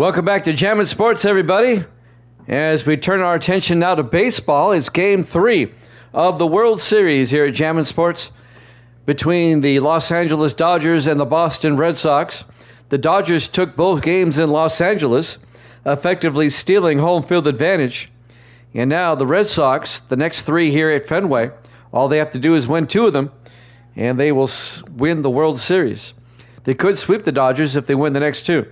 Welcome back to Jammin' Sports, everybody. As we turn our attention now to baseball, it's Game 3 of the World Series here at Jammin' Sports between the Los Angeles Dodgers and the Boston Red Sox. The Dodgers took both games in Los Angeles, effectively stealing home field advantage. And now the Red Sox, the next three here at Fenway, all they have to do is win two of them, and they will win the World Series. They could sweep the Dodgers if they win the next two.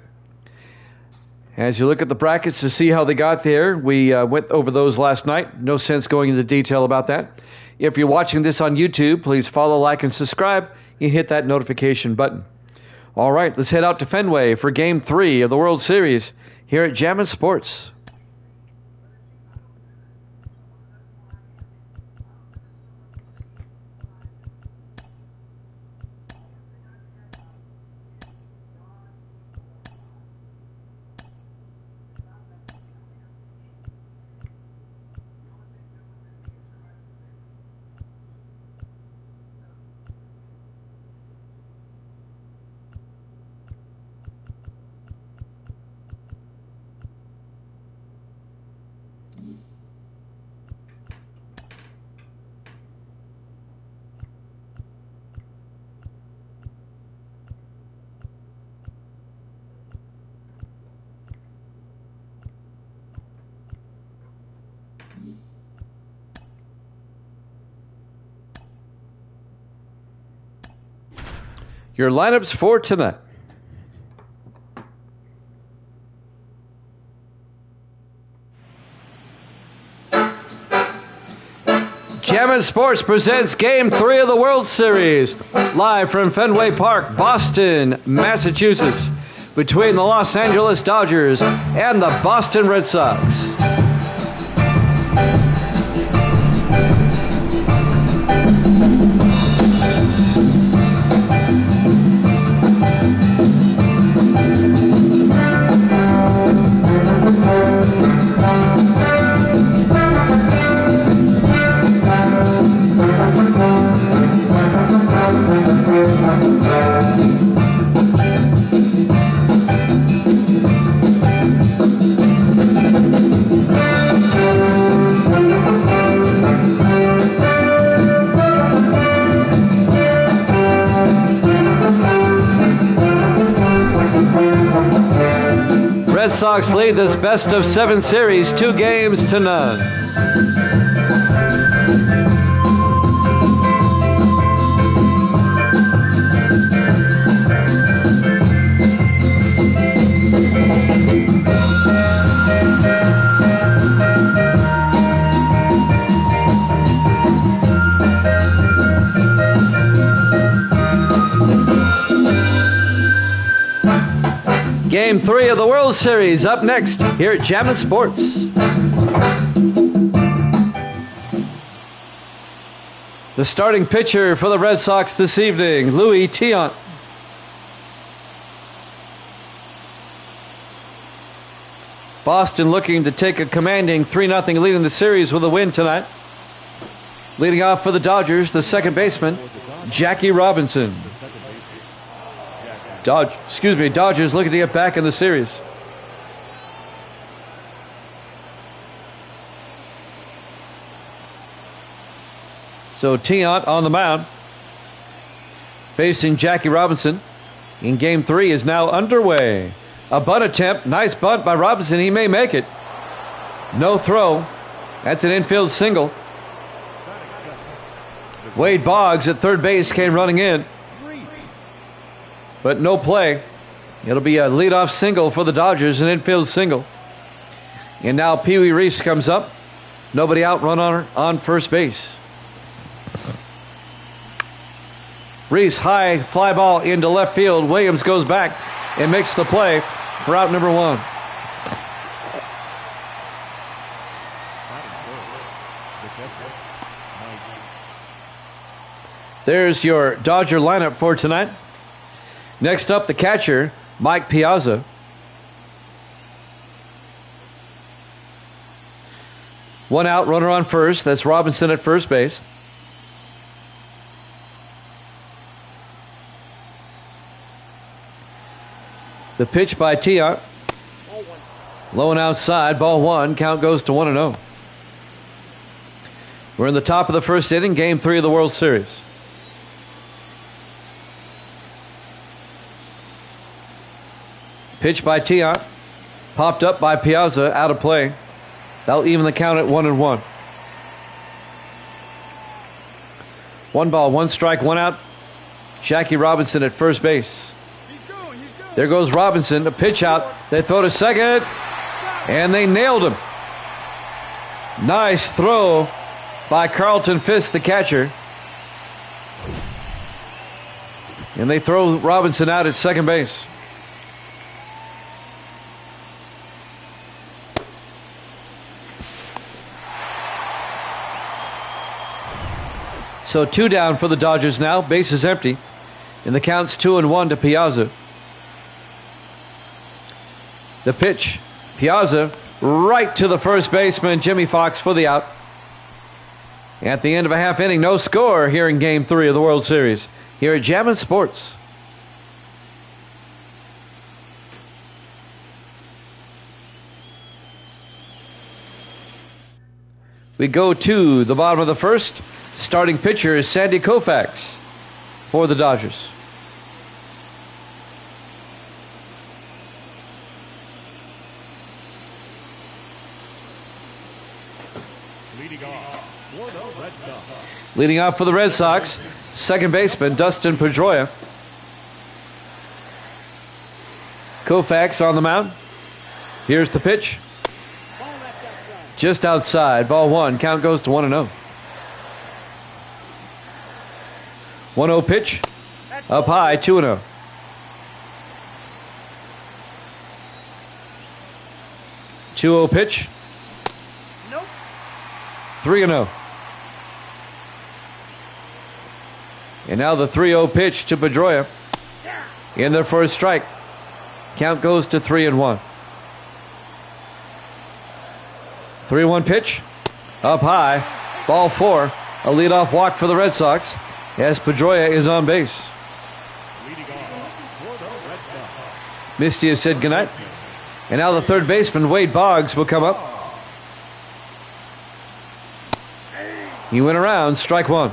As you look at the brackets to see how they got there, we went over those last night. No sense going into detail about that. If you're watching this on YouTube, please follow, like, and subscribe. You hit that notification button. All right, let's head out to Fenway for Game 3 of the World Series here at Jammin' Sports. Your lineups for tonight. Jammin' Sports presents Game 3 of the World Series, live from Fenway Park, Boston, Massachusetts, between the Los Angeles Dodgers and the Boston Red Sox. Red Sox lead this best-of-7 series 2-0. Game 3 of the World Series up next here at Jammin' Sports. The starting pitcher for the Red Sox this evening, Louis Tiant. Boston looking to take a commanding 3-0 lead in the series with a win tonight. Leading off for the Dodgers, the second baseman, Jackie Robinson. Dodgers looking to get back in the series. So Tiant on the mound, facing Jackie Robinson. In Game 3 is now underway. A bunt attempt. Nice bunt by Robinson. He may make it. No throw. That's an infield single. Wade Boggs at third base came running in, but no play. It'll be a leadoff single for the Dodgers, an infield single. And now Pee Wee Reese comes up. Nobody out, runner on first base. Reese, high fly ball into left field. Williams goes back and makes the play for out number one. There's your Dodger lineup for tonight. Next up, the catcher, Mike Piazza. One out, runner on first. That's Robinson at first base. The pitch by Tiant. Low and outside, ball one. Count goes to 1-0. We're in the top of the first inning, game 3 of the World Series. Pitch by Tiant. Popped up by Piazza, out of play. That'll even the count at 1-1. 1 ball, 1 strike, 1 out. Jackie Robinson at first base. He's going. There goes Robinson, a pitch out. They throw to second, and they nailed him. Nice throw by Carlton Fisk, the catcher. And they throw Robinson out at second base. So 2 down for the Dodgers now. Base is empty. And the count's 2-1 to Piazza. The pitch. Piazza right to the first baseman, Jimmy Fox, for the out. At the end of a half inning, no score here in game 3 of the World Series. Here at Jammin' Sports. We go to the bottom of the first. Starting pitcher is Sandy Koufax for the Dodgers. Leading off for the Red Sox, second baseman Dustin Pedroia. Koufax on the mound. Here's the pitch. Just outside, ball one. Count goes to 1-0. 1-0 pitch. Up high, 2-0. Two 2-0 pitch. Nope. 3-0. And now the 3-0 pitch to Pedroia. In there for a strike. Count goes to 3-1. 3-1 pitch. Up high. Ball 4. A leadoff walk for the Red Sox as Pedroia is on base. Misty has said goodnight. And now the third baseman, Wade Boggs, will come up. He went around, strike one.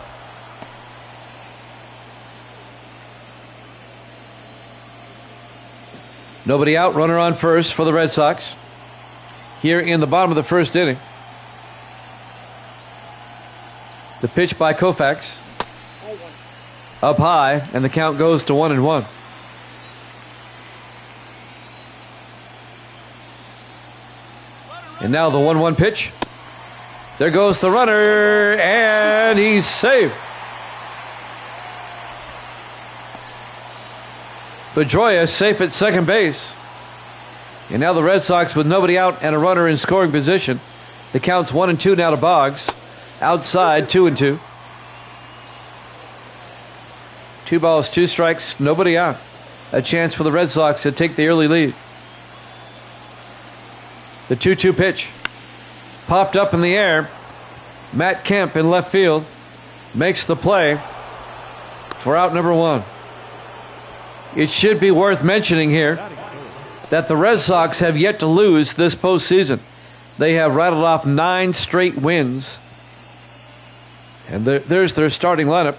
Nobody out, runner on first for the Red Sox. Here in the bottom of the first inning. The pitch by Koufax. Up high, and the count goes to 1-1. And now the 1-1 pitch. There goes the runner, and he's safe. Pedroia safe at second base. And now the Red Sox with nobody out and a runner in scoring position. The count's 1-2 now to Boggs. Outside, 2-2. 2 balls, 2 strikes, nobody out. A chance for the Red Sox to take the early lead. The 2-2 pitch. Popped up in the air. Matt Kemp in left field makes the play for out number 1. It should be worth mentioning here that the Red Sox have yet to lose this postseason. They have rattled off 9 straight wins. And there's their starting lineup.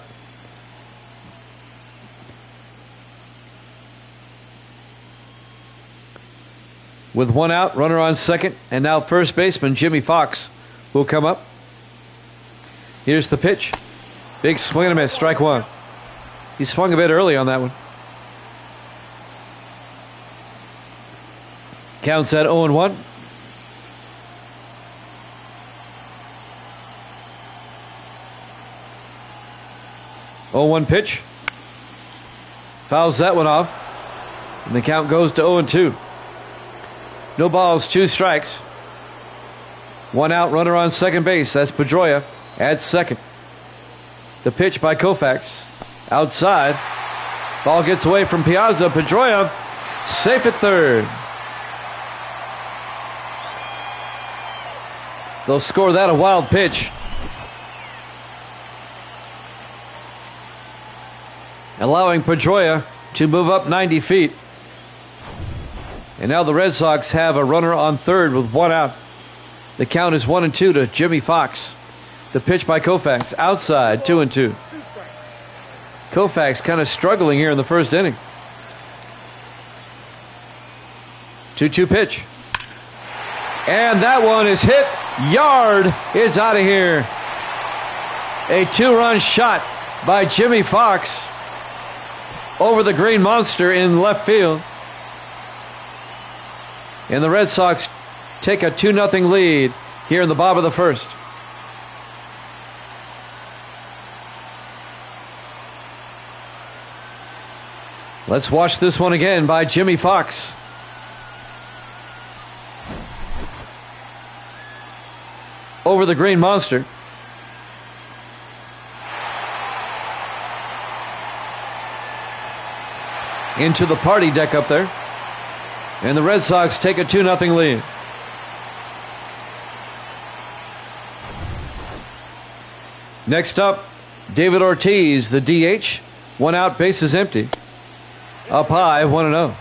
With 1 out, runner on second, and now first baseman Jimmy Fox will come up. Here's the pitch. Big swing and a miss, strike 1. He swung a bit early on that one. Counts at 0-1. Oh, 1 pitch. Fouls that one off. And the count goes to 0-2. No balls, 2 strikes. 1 out, runner on second base. That's Pedroia at second. The pitch by Koufax. Outside. Ball gets away from Piazza. Pedroia safe at third. They'll score that a wild pitch. Allowing Pedroia to move up 90 feet. And now the Red Sox have a runner on third with one out. The count is 1-2 to Jimmy Fox. The pitch by Koufax outside, 2-2. Koufax kind of struggling here in the first inning. 2-2 pitch. And that one is hit. Yard. It's out of here. A 2-run shot by Jimmy Fox over the Green Monster in left field. And the Red Sox take a 2-0 lead here in the bottom of the first. Let's watch this one again by Jimmy Fox. Over the Green Monster. Into the party deck up there. And the Red Sox take a 2-0 lead. Next up, David Ortiz, the DH. 1 out, bases empty. Up high, 1-0.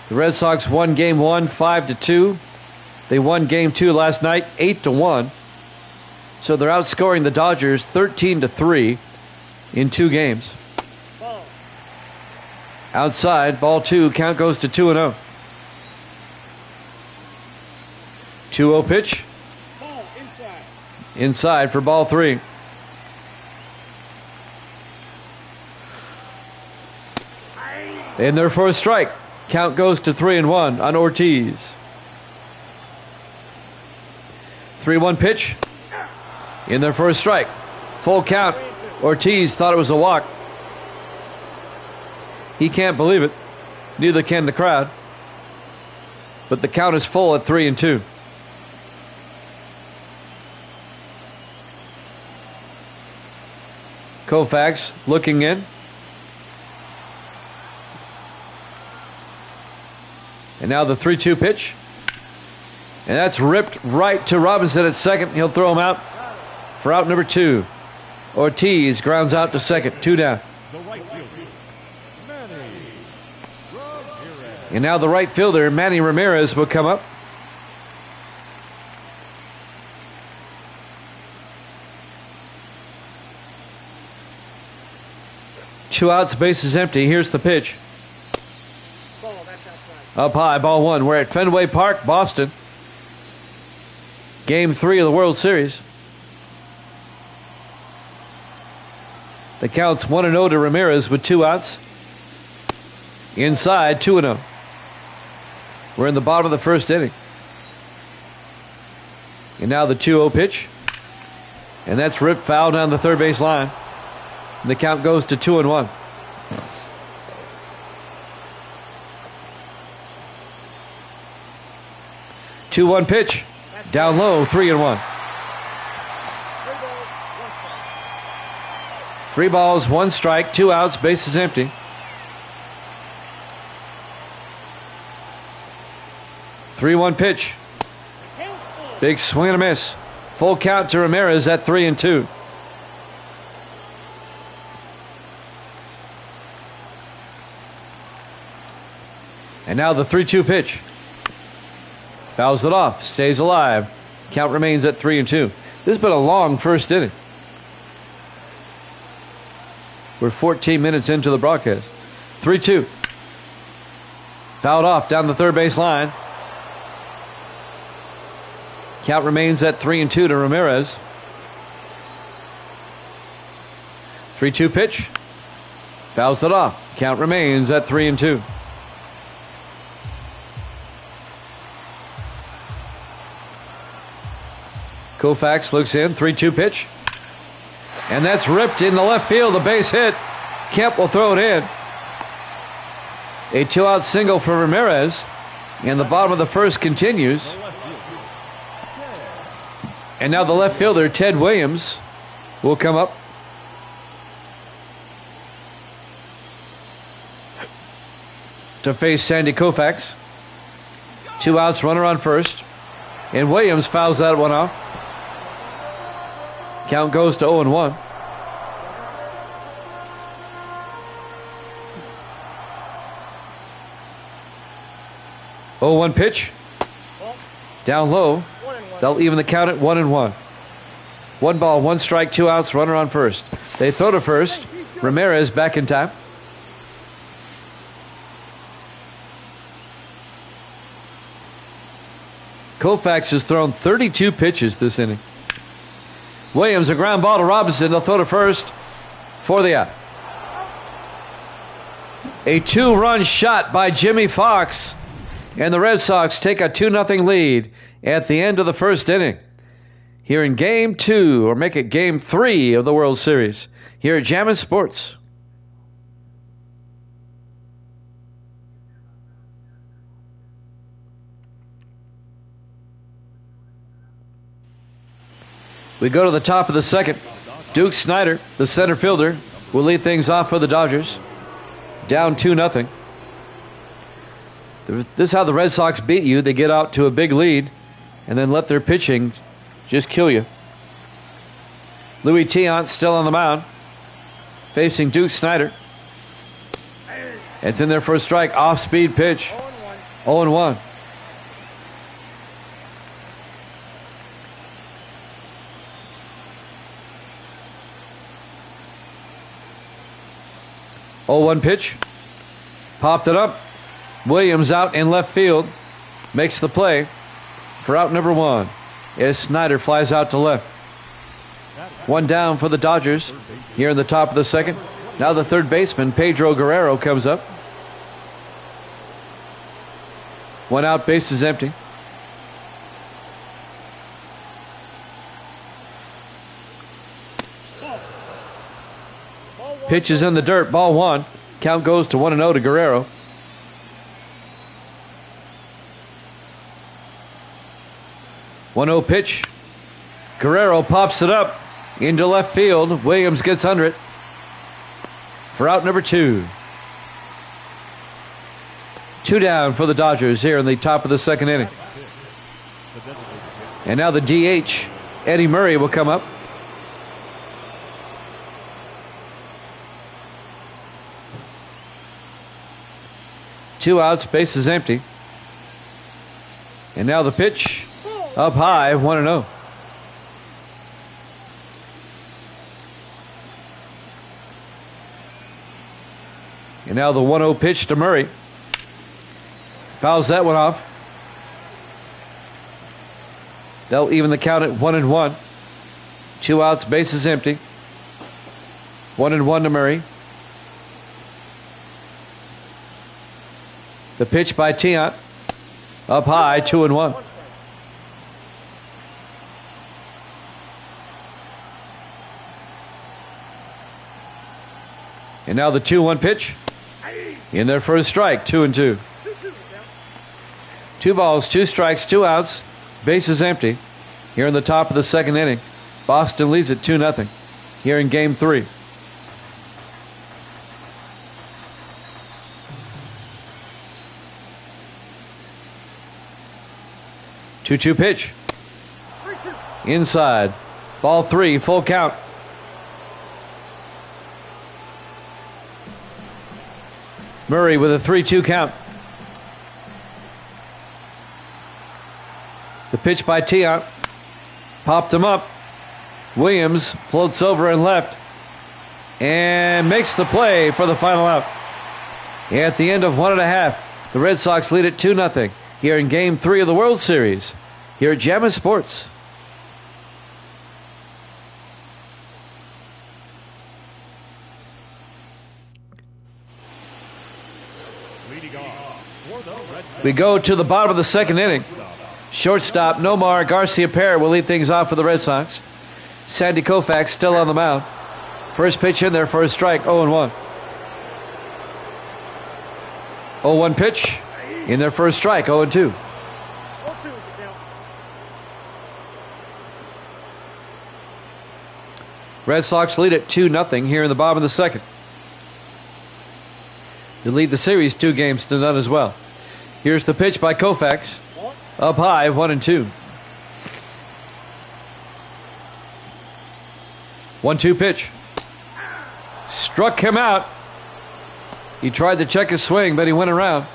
The Red Sox won game 1, 5-2. They won game 2 last night, 8-1. So they're outscoring the Dodgers 13-3 in 2 games. Outside, ball 2, count goes to 2-0. 2-0 pitch. Ball inside. Inside for ball 3. In there for a strike. Count goes to 3-1 on Ortiz. 3-1 pitch. In there for a strike. Full count. Ortiz thought it was a walk. He can't believe it. Neither can the crowd. But the count is full at 3-2. Koufax looking in. And now the 3-2 pitch. And that's ripped right to Robinson at second. He'll throw him out for out number 2. Ortiz grounds out to second. 2 down. And now the right fielder, Manny Ramirez, will come up. Two outs, bases empty. Here's the pitch. Ball, that's outside. Up high, ball 1. We're at Fenway Park, Boston. Game 3 of the World Series. The count's 1-0 to Ramirez with 2 outs. Inside, 2-0. We're in the bottom of the first inning. And now the 2-0 pitch. And that's ripped foul down the third base line. And the count goes to 2-1. Two-one pitch. Down low, 3-1. 3 balls, 1 strike, 2 outs, bases empty. 3-1 pitch. Big swing and a miss. Full count to Ramirez at 3-2. And now the 3-2 pitch. Fouls it off. Stays alive. Count remains at 3-2. This has been a long first inning. We're 14 minutes into the broadcast. 3-2. Fouled off down the third base line. Count remains at 3-2 to Ramirez. 3-2 pitch. Fouls it off. Count remains at 3-2. Koufax looks in. 3-2 pitch. And that's ripped in the left field. The base hit. Kemp will throw it in. A 2-out single for Ramirez. And the bottom of the first continues. And now the left fielder, Ted Williams, will come up. To face Sandy Koufax. 2 outs, runner on first. And Williams fouls that one off. Count goes to 0-1. 0-1 pitch. Ball. Down low. 1-1. They'll even the count at 1-1. 1 ball, 1 strike, 2 outs, runner on first. They throw to first. Ramirez back in time. Koufax has thrown 32 pitches this inning. Williams, a ground ball to Robinson. They'll throw to first for the out. A 2-run shot by Jimmy Fox. And the Red Sox take a 2-0 lead at the end of the first inning. Here in Game 2, or make it Game 3 of the World Series. Here at Jammin' Sports. We go to the top of the second. Duke Snider, the center fielder, will lead things off for the Dodgers. Down 2-0. This is how the Red Sox beat you. They get out to a big lead and then let their pitching just kill you. Louis Tiant still on the mound, facing Duke Snider. It's in there for a strike. Off-speed pitch. 0-1. 0-1 pitch. Popped it up. Williams out in left field. Makes the play for out number 1 as Snider flies out to left. 1 down for the Dodgers here in the top of the second. Now the third baseman, Pedro Guerrero, comes up. 1 out, base is empty. Pitch is in the dirt, ball 1. Count goes to 1-0 to Guerrero. One-0 pitch. Guerrero pops it up into left field. Williams gets under it for out number 2. 2 down for the Dodgers here in the top of the second inning. And now the DH, Eddie Murray, will come up. Two outs, base is empty. And now the pitch up high, 1-0. And now the 1-0 pitch to Murray. Fouls that one off. They'll even the count at 1-1. 2 outs, base is empty. 1-1 to Murray. The pitch by Tiant. Up high, 2-1. And now the 2-1 pitch. In there for a strike, 2-2. 2 balls, 2 strikes, 2 outs. Base is empty. Here in the top of the second inning. Boston leads it 2-0. Here in Game 3. Two-two pitch. Inside. Ball 3, full count. Murray with a 3-2 count. The pitch by Tiant. Popped him up. Williams floats over and left. And makes the play for the final out. At the end of 1.5, the Red Sox lead it 2-0. Here in Game 3 of the World Series. Here at Jammin' Sports. We go to the bottom of the second inning. Shortstop Nomar Garcia-Perez will lead things off for the Red Sox. Sandy Koufax still on the mound. First pitch in there for a strike, 0-1. 0-1 pitch. In there for a strike, 0-2. Red Sox lead at 2-0 here in the bottom of the second. They lead the series 2-0 as well. Here's the pitch by Koufax. Up high, 1-2. 1-2 pitch. Struck him out. He tried to check his swing, but he went around.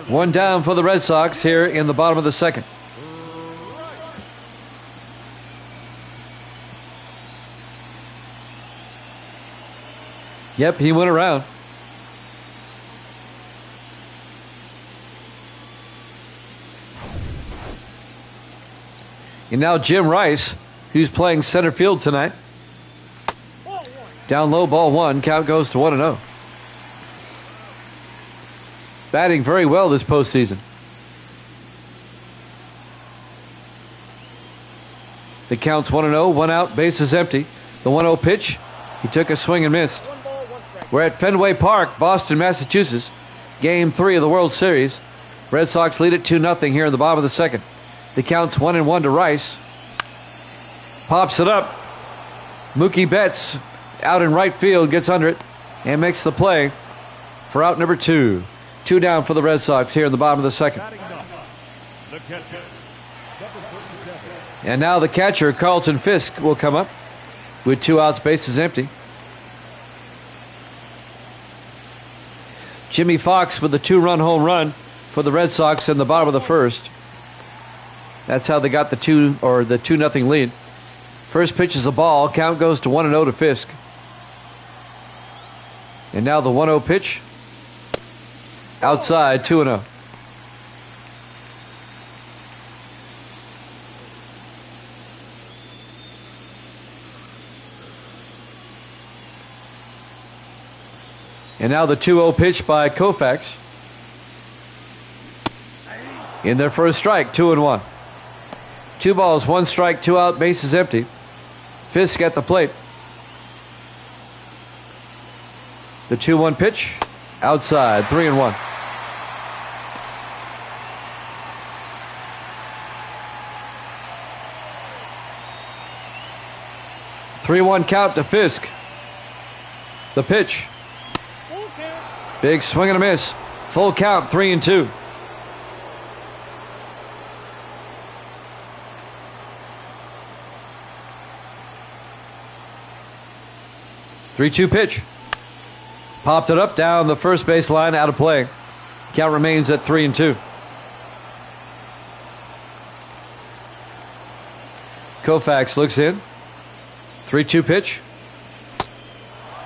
One down for the Red Sox here in the bottom of the second. Yep, he went around. And now Jim Rice, who's playing center field tonight. Down low, ball one. Count goes to 1-0. Batting very well this postseason. The count's 1-0, one out, bases empty. The 1-0 pitch, he took a swing and missed. We're at Fenway Park, Boston, Massachusetts. Game 3 of the World Series. Red Sox lead it 2-0 here in the bottom of the second. The count's 1-1 to Rice. Pops it up. Mookie Betts out in right field, gets under it, and makes the play for out number 2. 2 down for the Red Sox here in the bottom of the second. And now the catcher, Carlton Fisk, will come up with 2 outs, bases empty. Jimmy Fox with the 2-run home run for the Red Sox in the bottom of the first. That's how they got the 2-0 lead. First pitch is a ball. Count goes to 1-0 to Fisk. And now the 1-0 pitch. Outside, 2-0. And now the 2-0 pitch by Koufax. In their first strike, 2-1. 2 balls, 1 strike, 2 out, bases empty. Fisk at the plate. The 2-1 pitch, outside, 3-1. Three-one count to Fisk. The pitch. Big swing and a miss. Full count, 3-2. Three-two pitch. Popped it up down the first base line, out of play. Count remains at 3-2. Koufax looks in. 3-2 pitch.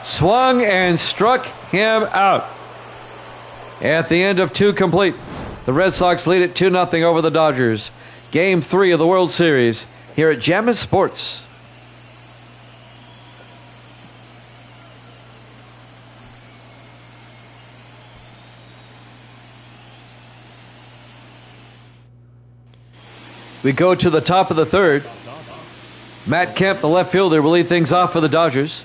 Swung and struck him out. At the end of 2 complete, the Red Sox lead it 2-0 over the Dodgers. Game 3 of the World Series here at Jammin' Sports. We go to the top of the third. Matt Kemp, the left fielder, will lead things off for the Dodgers.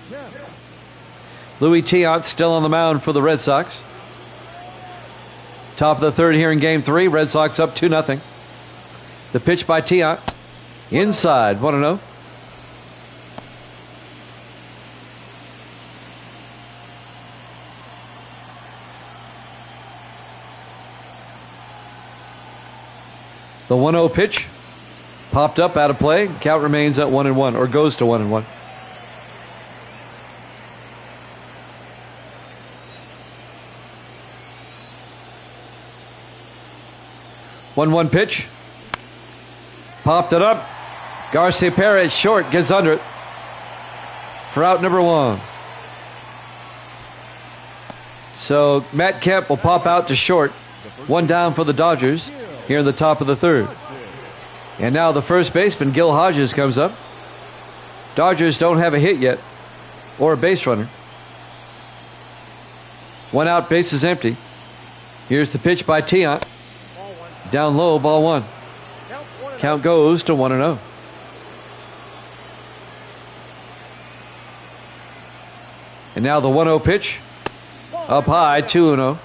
Louis Tiant still on the mound for the Red Sox. Top of the third here in Game 3. Red Sox up 2-0. The pitch by Tiant. Inside, 1-0. The 1-0 pitch. Popped up, out of play. Count remains at 1-1, or goes to 1-1. One pitch. Popped it up. Garcia at short, gets under it for out number 1. So Matt Kemp will pop out to short. 1 down for the Dodgers here in the top of the third. And now the first baseman, Gil Hodges, comes up. Dodgers don't have a hit yet, or a base runner. 1 out, bases empty. Here's the pitch by Tiant. Down low, ball 1. Count goes to 1-0. And now the 1-0 pitch. Up high, 2-0.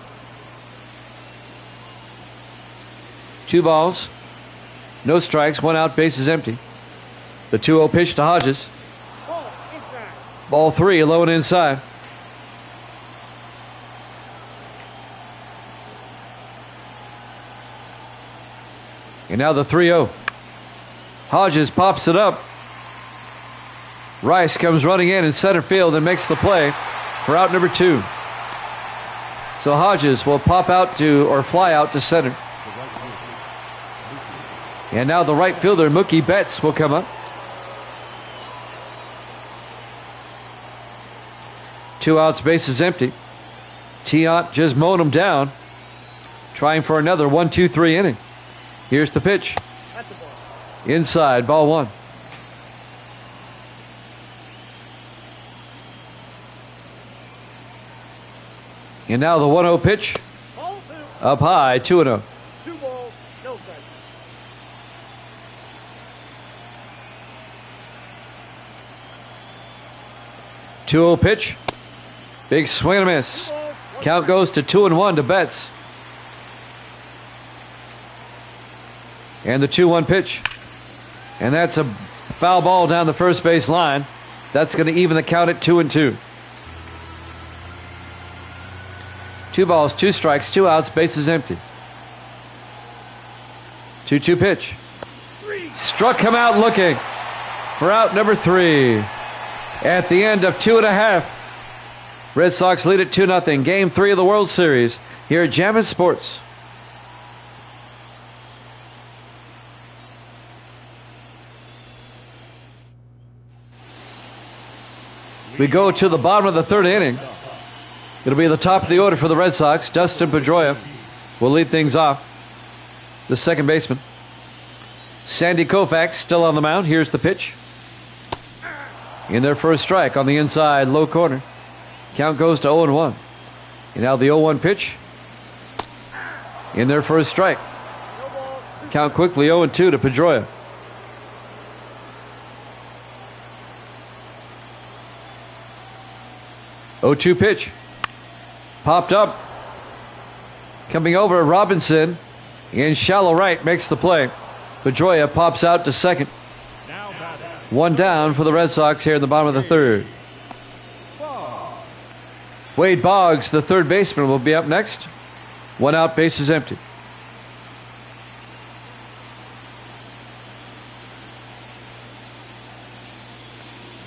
2 balls. No strikes, 1 out, bases empty. The 2-0 pitch to Hodges. Ball 3, low and inside. And now the 3-0. Hodges pops it up. Rice comes running in center field and makes the play for out number 2. So Hodges will pop out to, or fly out to center. And now the right fielder, Mookie Betts, will come up. 2 outs, bases empty. Tiant just mowed him down, trying for another 1-2-3 inning. Here's the pitch. Inside, ball 1. And now the 1-0 pitch. Up high, 2-0. 2 balls, no strikes. Two-0 pitch. Big swing and a miss. Count goes to 2-1 to Betts. And the 2-1 pitch. And that's a foul ball down the first base line. That's going to even the count at 2-2. 2 balls, 2 strikes, 2 outs, bases empty. 2-2 pitch. Struck him out looking for out number 3. At the end of 2.5. Red Sox lead at 2-0. Game 3 of the World Series here at Jammin' Sports. We go to the bottom of the 3rd inning. It'll be the top of the order for the Red Sox. Dustin Pedroia will lead things off. The second baseman. Sandy Koufax still on the mound. Here's the pitch. In their first strike on the inside low corner. Count goes to 0-1. And now the 0-1 pitch. In their first strike. Count quickly 0-2 to Pedroia. Oh, 2 pitch. Popped up. Coming over, Robinson in shallow right makes the play. Pedroia pops out to second. 1 down for the Red Sox here in the bottom of the 3rd. Wade Boggs, the third baseman, will be up next. 1 out, bases empty.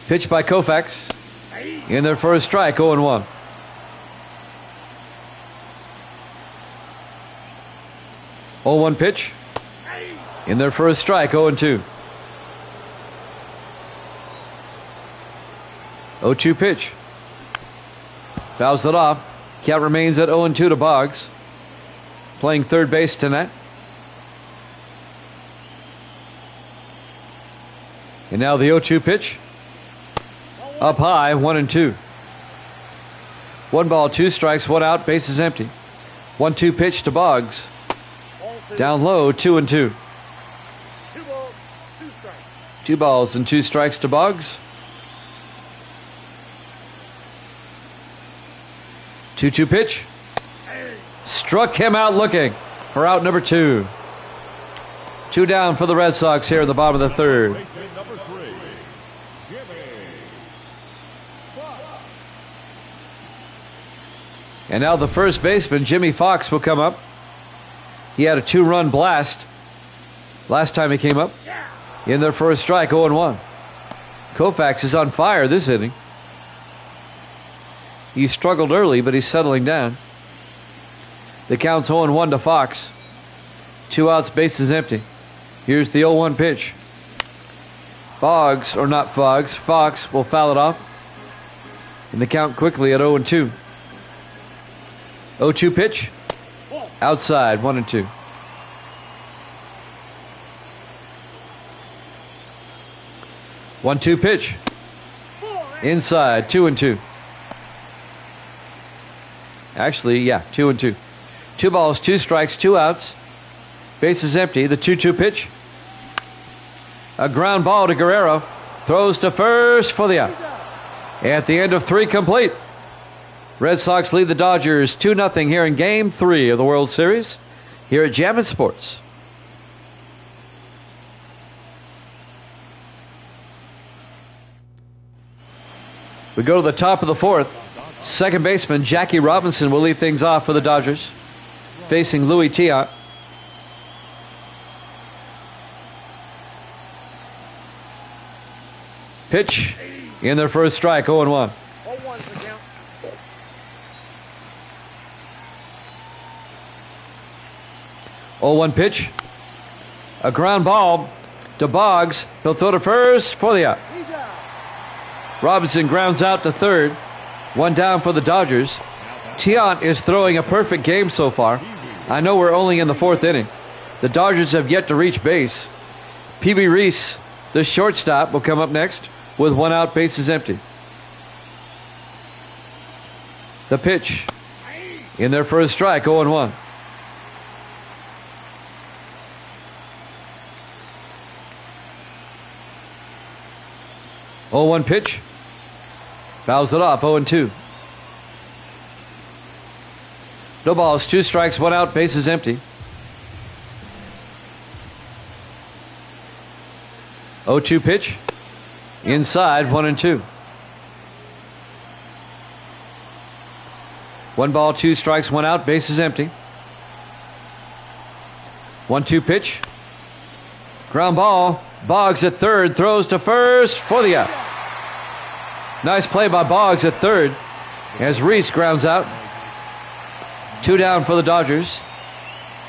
Pitch by Koufax. In their first strike, 0-1. Oh, 1 pitch. In their first strike, 0-2. 0-2 pitch. Fouls it off. Count remains at 0-2 to Boggs. Playing third base tonight. And now the 0-2 pitch. Up high, 1-2. 1 ball, 2 strikes, 1 out, bases empty. 1-2 pitch to Boggs. Down low, 2-2. 2 balls, 2 strikes. 2 balls and 2 strikes to Boggs. 2-2 pitch. Struck him out looking for out number 2. 2 down for the Red Sox here in the bottom of the 3rd. And now the first baseman, Jimmy Fox, will come up. He had a 2-run blast last time he came up. In their first strike, 0-1. Koufax is on fire this inning. He struggled early, but he's settling down. The count's 0-1 to Fox. 2 outs, bases empty. Here's the 0-1 pitch. Fox will foul it off. And the count quickly at 0-2. 0-2 pitch. Outside, 1-2. One-two pitch. Inside, 2-2. Actually, yeah, 2-2. 2 balls, 2 strikes, 2 outs. Bases empty. The 2-2 pitch. A ground ball to Guerrero. Throws to first for the out. At the end of 3 complete. Red Sox lead the Dodgers 2-0 here in Game 3 of the World Series here at Jammin' Sports. We go to the top of the 4th. Second baseman Jackie Robinson will lead things off for the Dodgers, facing Louis Tiant. Pitch in their first strike, 0-1. 0-1 for count. 0-1 pitch. A ground ball to Boggs. He'll throw to first for the out. Robinson grounds out to third. One down for the Dodgers. Tiant is throwing a perfect game so far. I know we're only in the fourth inning. The Dodgers have yet to reach base. P.B. Reese, the shortstop, will come up next with one out, bases empty. The pitch in there for a strike, 0-1. Oh, 1 pitch. Fouls it off, 0-2. No balls, 2 strikes, 1 out, bases empty. 0-2 pitch. Inside, 1-2. 1 ball, 2 strikes, 1 out, bases empty. 1-2 pitch. Ground ball. Boggs at third, throws to first for the out. Nice play by Boggs at third as Reese grounds out. 2 down for the Dodgers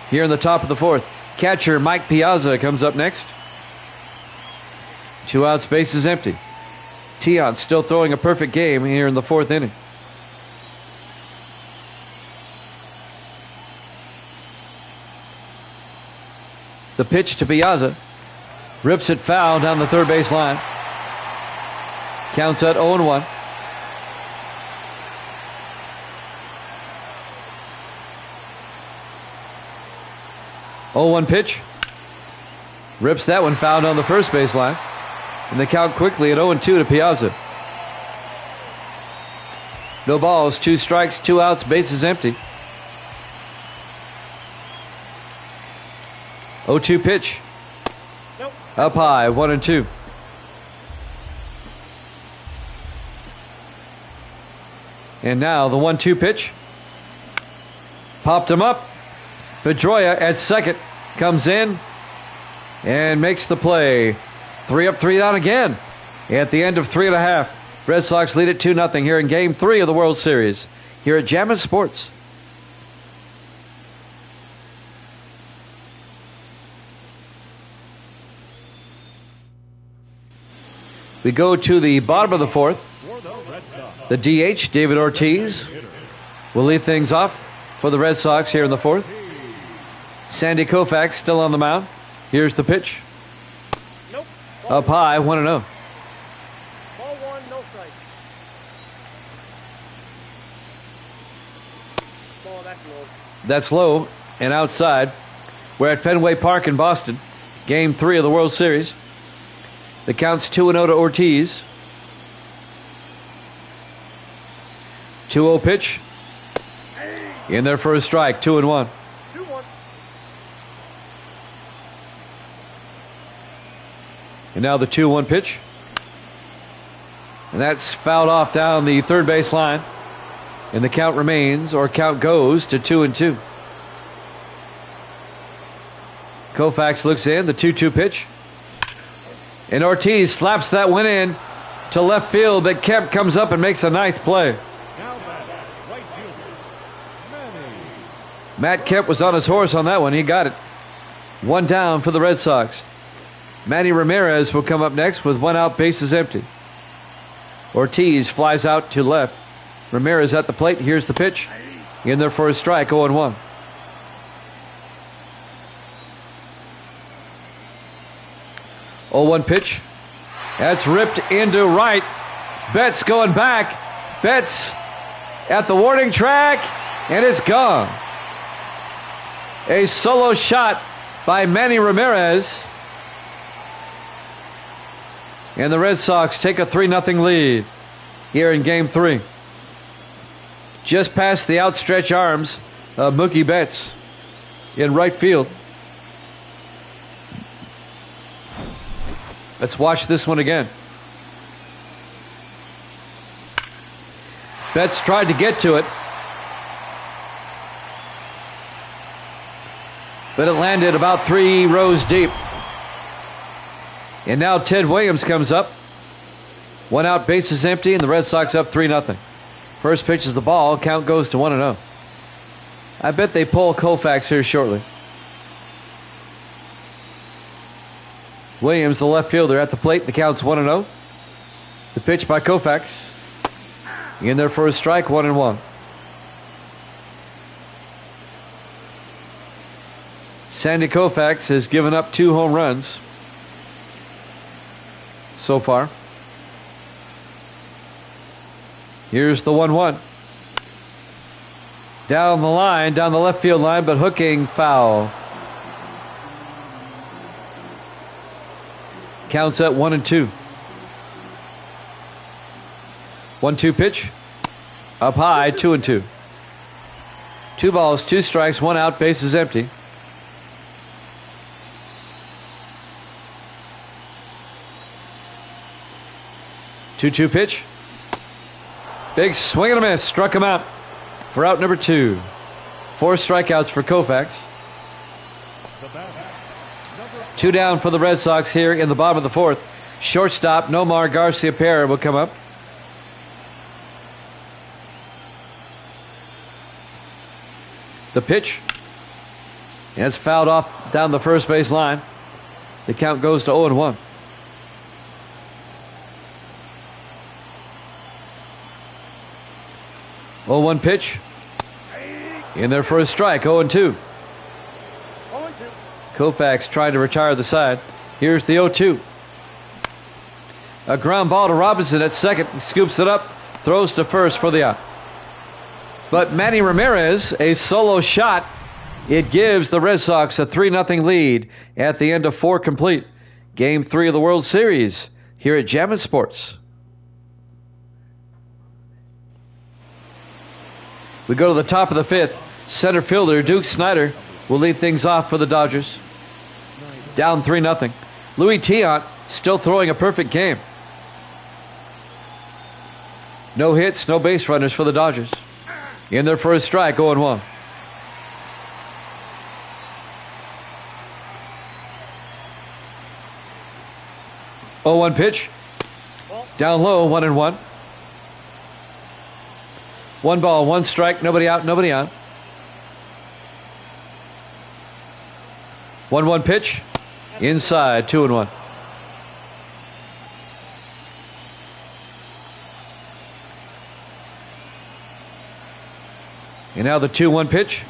here in the top of the fourth. Catcher Mike Piazza comes up next. 2 outs, bases empty. Tiant still throwing a perfect game here in the fourth inning. The pitch to Piazza. Rips it foul down the third base line. Counts at 0-1. Oh, 1 pitch. Rips that one foul down the first base line. And the count quickly at 0-2 to Piazza. No balls, 2 strikes, 2 outs, bases empty. 0-2 pitch. Nope. Up high, 1-2. And now the 1-2 pitch. Popped him up. Pedroia at second comes in and makes the play. 3 up, 3 down again at the end of 3.5. Red Sox lead it 2-0 here in Game 3 of the World Series here at Jammin' Sports. We go to the bottom of the fourth. The DH, David Ortiz, will lead things off for the Red Sox here in the fourth. Sandy Koufax still on the mound. Here's the pitch. Nope. Up high, 1-0. Ball 1, no strike. Ball, that's low. That's low and outside. We're at Fenway Park in Boston. Game 3 of the World Series. The count's 2-0 to Ortiz. 2-0 pitch. In there for a strike, 2-1. 2-1. And now the 2-1 pitch. And that's fouled off down the third base line. And the count remains, or count goes, to 2-2. Koufax looks in, the 2-2 pitch. And Ortiz slaps that one in to left field, but Kemp comes up and makes a nice play. Matt Kemp was on his horse on that one. He got it. 1 down for the Red Sox. Manny Ramirez will come up next with 1 out, bases empty. Ortiz flies out to left. Ramirez at the plate. Here's the pitch. In there for a strike, 0-1. Oh, 1 pitch. That's ripped into right. Betts going back. Betts at the warning track, and it's gone. A solo shot by Manny Ramirez. And the Red Sox take a 3-0 lead here in Game 3. Just past the outstretched arms of Mookie Betts in right field. Let's watch this one again. Betts tried to get to it, but it landed about 3 rows deep. And now Ted Williams comes up. 1 out, bases empty, and the Red Sox up 3-0. First pitch is the ball. Count goes to 1-0. I bet they pull Koufax here shortly. Williams, the left fielder, at the plate. The count's 1-0. The pitch by Koufax. In there for a strike, 1-1. Sandy Koufax has given up 2 home runs so far. Here's the 1-1. Down the line, down the left field line, but hooking foul. Counts at 1-2. 1-2 pitch. Up high, 2-2. 2 balls, 2 strikes, 1 out, bases empty. Two-two pitch. Big swing and a miss. Struck him out for out number 2. 4 strikeouts for Koufax. 2 down for the Red Sox here in the bottom of the 4th. Shortstop Nomar Garcia-Pera will come up. The pitch. And it's fouled off down the first base line. The count goes to 0-1. 0-1 pitch. In there for a strike, 0-2. 0-2. Koufax trying to retire the side. Here's the 0-2. A ground ball to Robinson at second. He scoops it up, throws to first for the out. But Manny Ramirez, a solo shot. It gives the Red Sox a 3-0 lead at the end of 4 complete. Game 3 of the World Series here at Jammin' Sports. We go to the top of the 5th. Center fielder Duke Snider will lead things off for the Dodgers. Down 3-0. Louis Tiant still throwing a perfect game. No hits, no base runners for the Dodgers. In there for a strike, 0-1. Oh, 1 pitch. Down low, 1-1. 1 ball, 1 strike, nobody out, nobody on. 1-1 pitch. Inside, 2-1. And now the 2-1 pitch.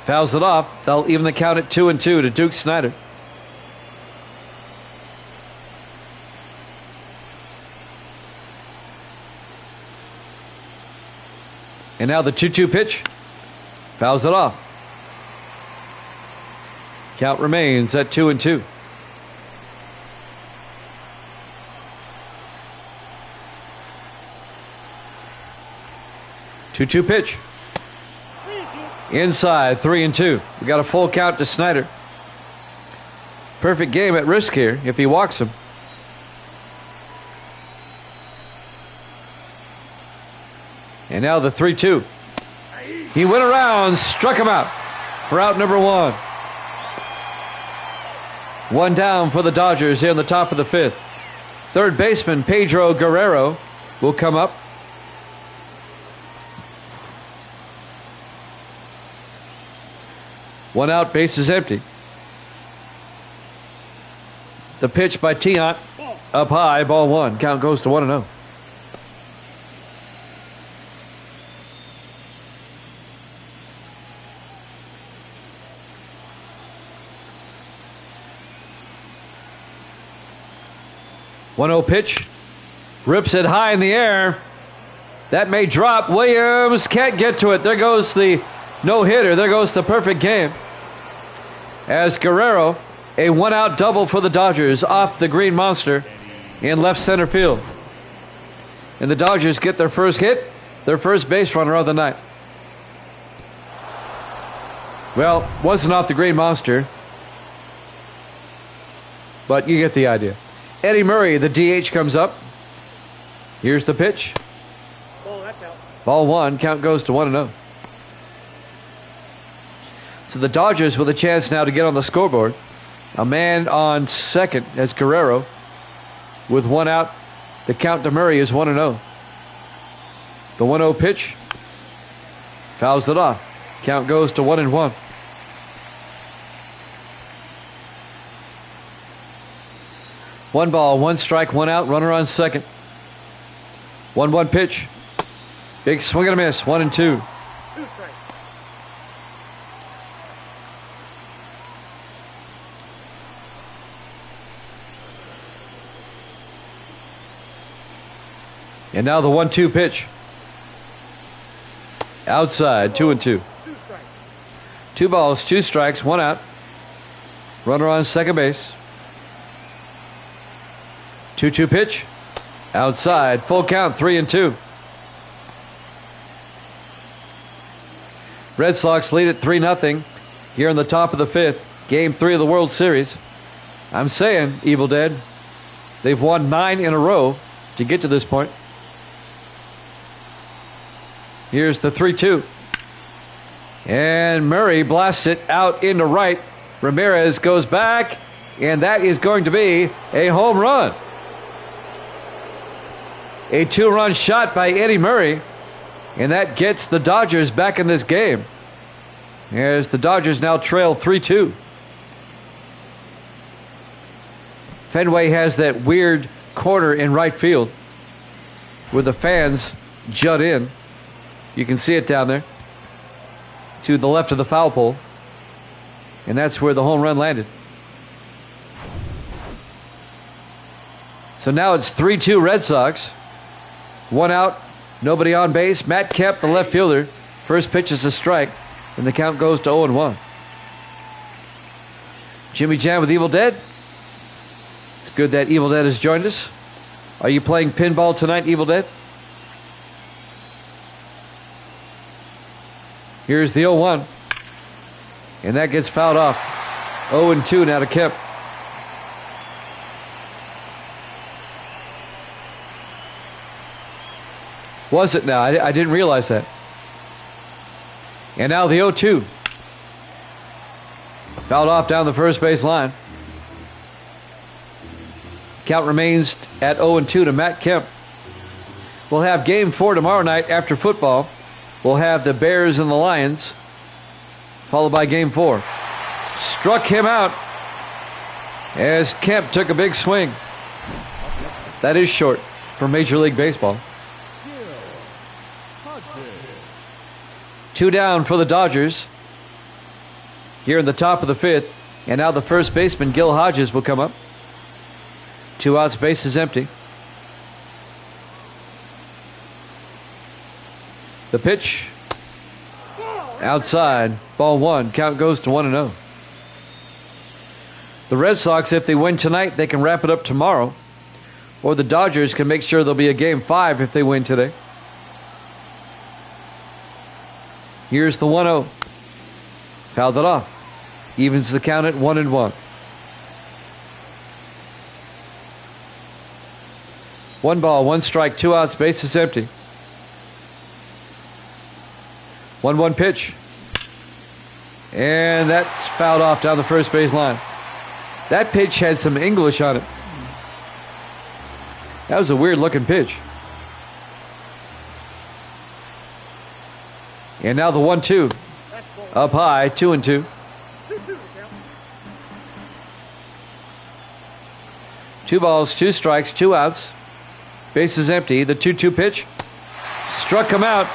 Fouls it off. They'll even the count at 2-2 to Duke Snider. And now the 2-2 pitch. Fouls it off. Count remains at 2-2. Two-two pitch. Inside, 3-2. We got a full count to Snider. Perfect game at risk here if he walks him. And now the 3-2. He went around, struck him out for out number 1. 1 down for the Dodgers here in the top of the 5th. Third baseman Pedro Guerrero will come up. One out, bases empty. The pitch by Tiant up high, ball 1. Count goes to 1-0. One-0 pitch. Rips it high in the air. That may drop. Williams can't get to it. There goes the no-hitter. There goes the perfect game. As Guerrero, a 1-out double for the Dodgers off the Green Monster in left center field. And the Dodgers get their first hit, their first base runner of the night. Well, wasn't off the Green Monster, but you get the idea. Eddie Murray, the DH, comes up. Here's the pitch. Oh, that's out. Ball 1, count goes to 1-0. So the Dodgers with a chance now to get on the scoreboard. A man on second as Guerrero. With 1 out, the count to Murray is 1-0. The 1-0 pitch. Fouls it off. Count goes to 1-1. 1 ball, 1 strike, 1 out, runner on second. 1-1 pitch. Big swing and a miss, 1-2. 2 strikes. And now the 1-2 pitch. Outside, 2-2. 2 strikes. 2 balls, 2 strikes, 1 out. Runner on second base. 2-2 pitch. Outside, full count, 3-2. Red Sox lead at 3-0 here in the top of the 5th. Game 3 of the World Series. I'm saying, Evil Dead, they've won 9 in a row to get to this point. Here's the 3-2. And Murray blasts it out into right. Ramirez goes back, and that is going to be a home run. A 2-run shot by Eddie Murray, and that gets the Dodgers back in this game, as the Dodgers now trail 3-2. Fenway has that weird corner in right field where the fans jut in. You can see it down there to the left of the foul pole, and that's where the home run landed. So now it's 3-2 Red Sox. 1 out, nobody on base. Matt Kemp, the left fielder. First pitch is a strike, and the count goes to 0-1. Jimmy Jam with Evil Dead. It's good that Evil Dead has joined us. Are you playing pinball tonight, Evil Dead? Here's the 0-1. And that gets fouled off. 0-2 now to Kemp. Was it now? I didn't realize that. And now the 0-2. Fouled off down the first base line. Count remains at 0-2 to Matt Kemp. We'll have game 4 tomorrow night after football. We'll have the Bears and the Lions, followed by game 4. Struck him out as Kemp took a big swing. That is short for Major League Baseball. 2 down for the Dodgers here in the top of the 5th. And now the first baseman, Gil Hodges, will come up. 2 outs, bases empty. The pitch. Outside. Ball 1. Count goes to 1-0. The Red Sox, if they win tonight, they can wrap it up tomorrow. Or the Dodgers can make sure there'll be a game 5 if they win today. Here's the 1-0. Fouled it off. Evens the count at 1-1. 1 ball, 1 strike, 2 outs, bases empty. 1-1 pitch. And that's fouled off down the first base line. That pitch had some English on it. That was a weird looking pitch. And now the 1-2. Up high, 2-2. 2 balls, 2 strikes, 2 outs. Bases empty. The 2-2 pitch. Struck him out.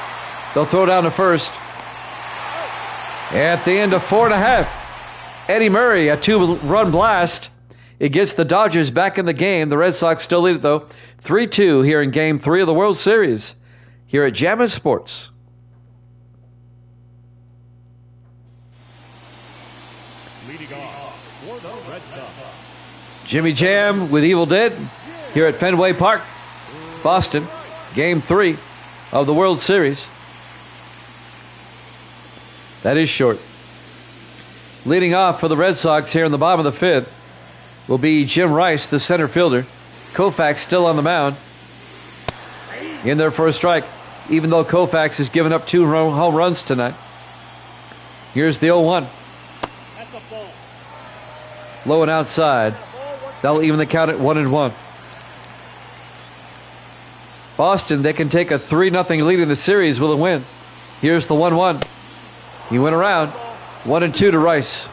They'll throw down to first. At the end of 4.5, Eddie Murray, a 2-run blast. It gets the Dodgers back in the game. The Red Sox still lead it, though. 3-2 here in Game 3 of the World Series here at Jammin' Sports. Leading off for the Red Sox, Jimmy Jam with Evil Dead here at Fenway Park, Boston. Game 3 of the World Series. That is short. Leading off for the Red Sox here in the bottom of the 5th will be Jim Rice, the center fielder. Koufax still on the mound. In there for a strike, even though Koufax has given up 2 home runs tonight. Here's the 0-1. That's a ball. Low and outside. That'll even the count at 1-1. Boston, they can take a 3-0 lead in the series with a win. Here's the 1-1. He went around. 1-2 to Rice.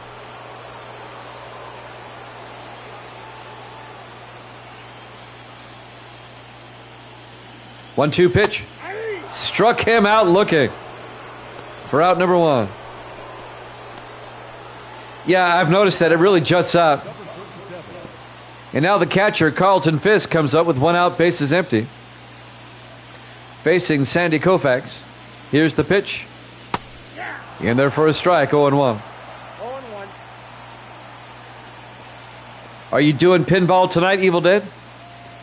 1-2 pitch. Struck him out looking for out number 1. Yeah, I've noticed that it really juts out. And now the catcher, Carlton Fisk, comes up with 1 out, bases empty. Facing Sandy Koufax. Here's the pitch. In there for a strike, 0-1. 0-1. Are you doing pinball tonight, Evil Dead?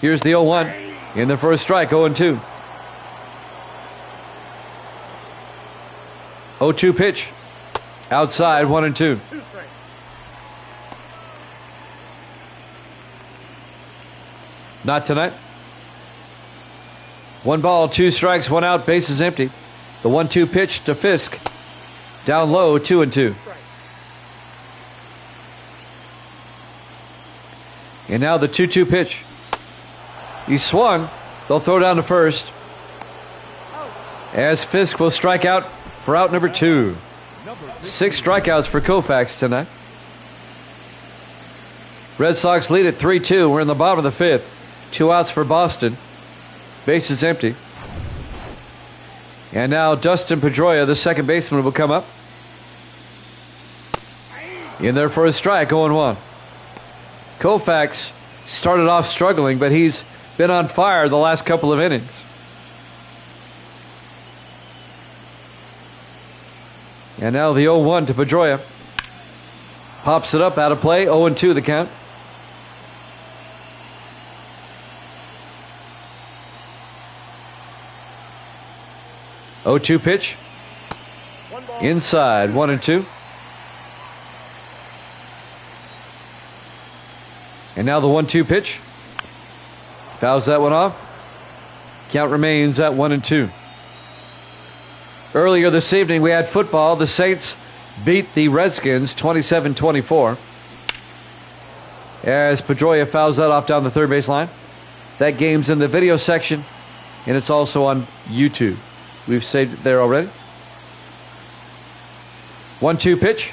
Here's the 0-1. In there for a strike, 0-2. 0-2 pitch. Outside, 1-2. 2 strikes. Not tonight. 1 ball, 2 strikes, 1 out, bases empty. The 1-2 pitch to Fisk. Down low, 2-2. And now the 2-2 pitch. He swung. They'll throw down to first. As Fisk will strike out for out number 2. 6 strikeouts for Koufax tonight. Red Sox lead at 3-2. We're in the bottom of the 5th. 2 outs for Boston. Bases empty. And now Dustin Pedroia, the second baseman, will come up. In there for a strike, 0-1. Koufax started off struggling, but he's been on fire the last couple of innings. And now the 0-1 to Pedroia. Pops it up, out of play, 0-2 the count. Oh, 2 pitch. Inside, 1-2. And now the 1-2 pitch. Fouls that one off. Count remains at 1-2. Earlier this evening we had football. The Saints beat the Redskins 27-24. As Pedroia fouls that off down the third base line. That game's in the video section, and it's also on YouTube. We've saved it there already. 1-2 pitch.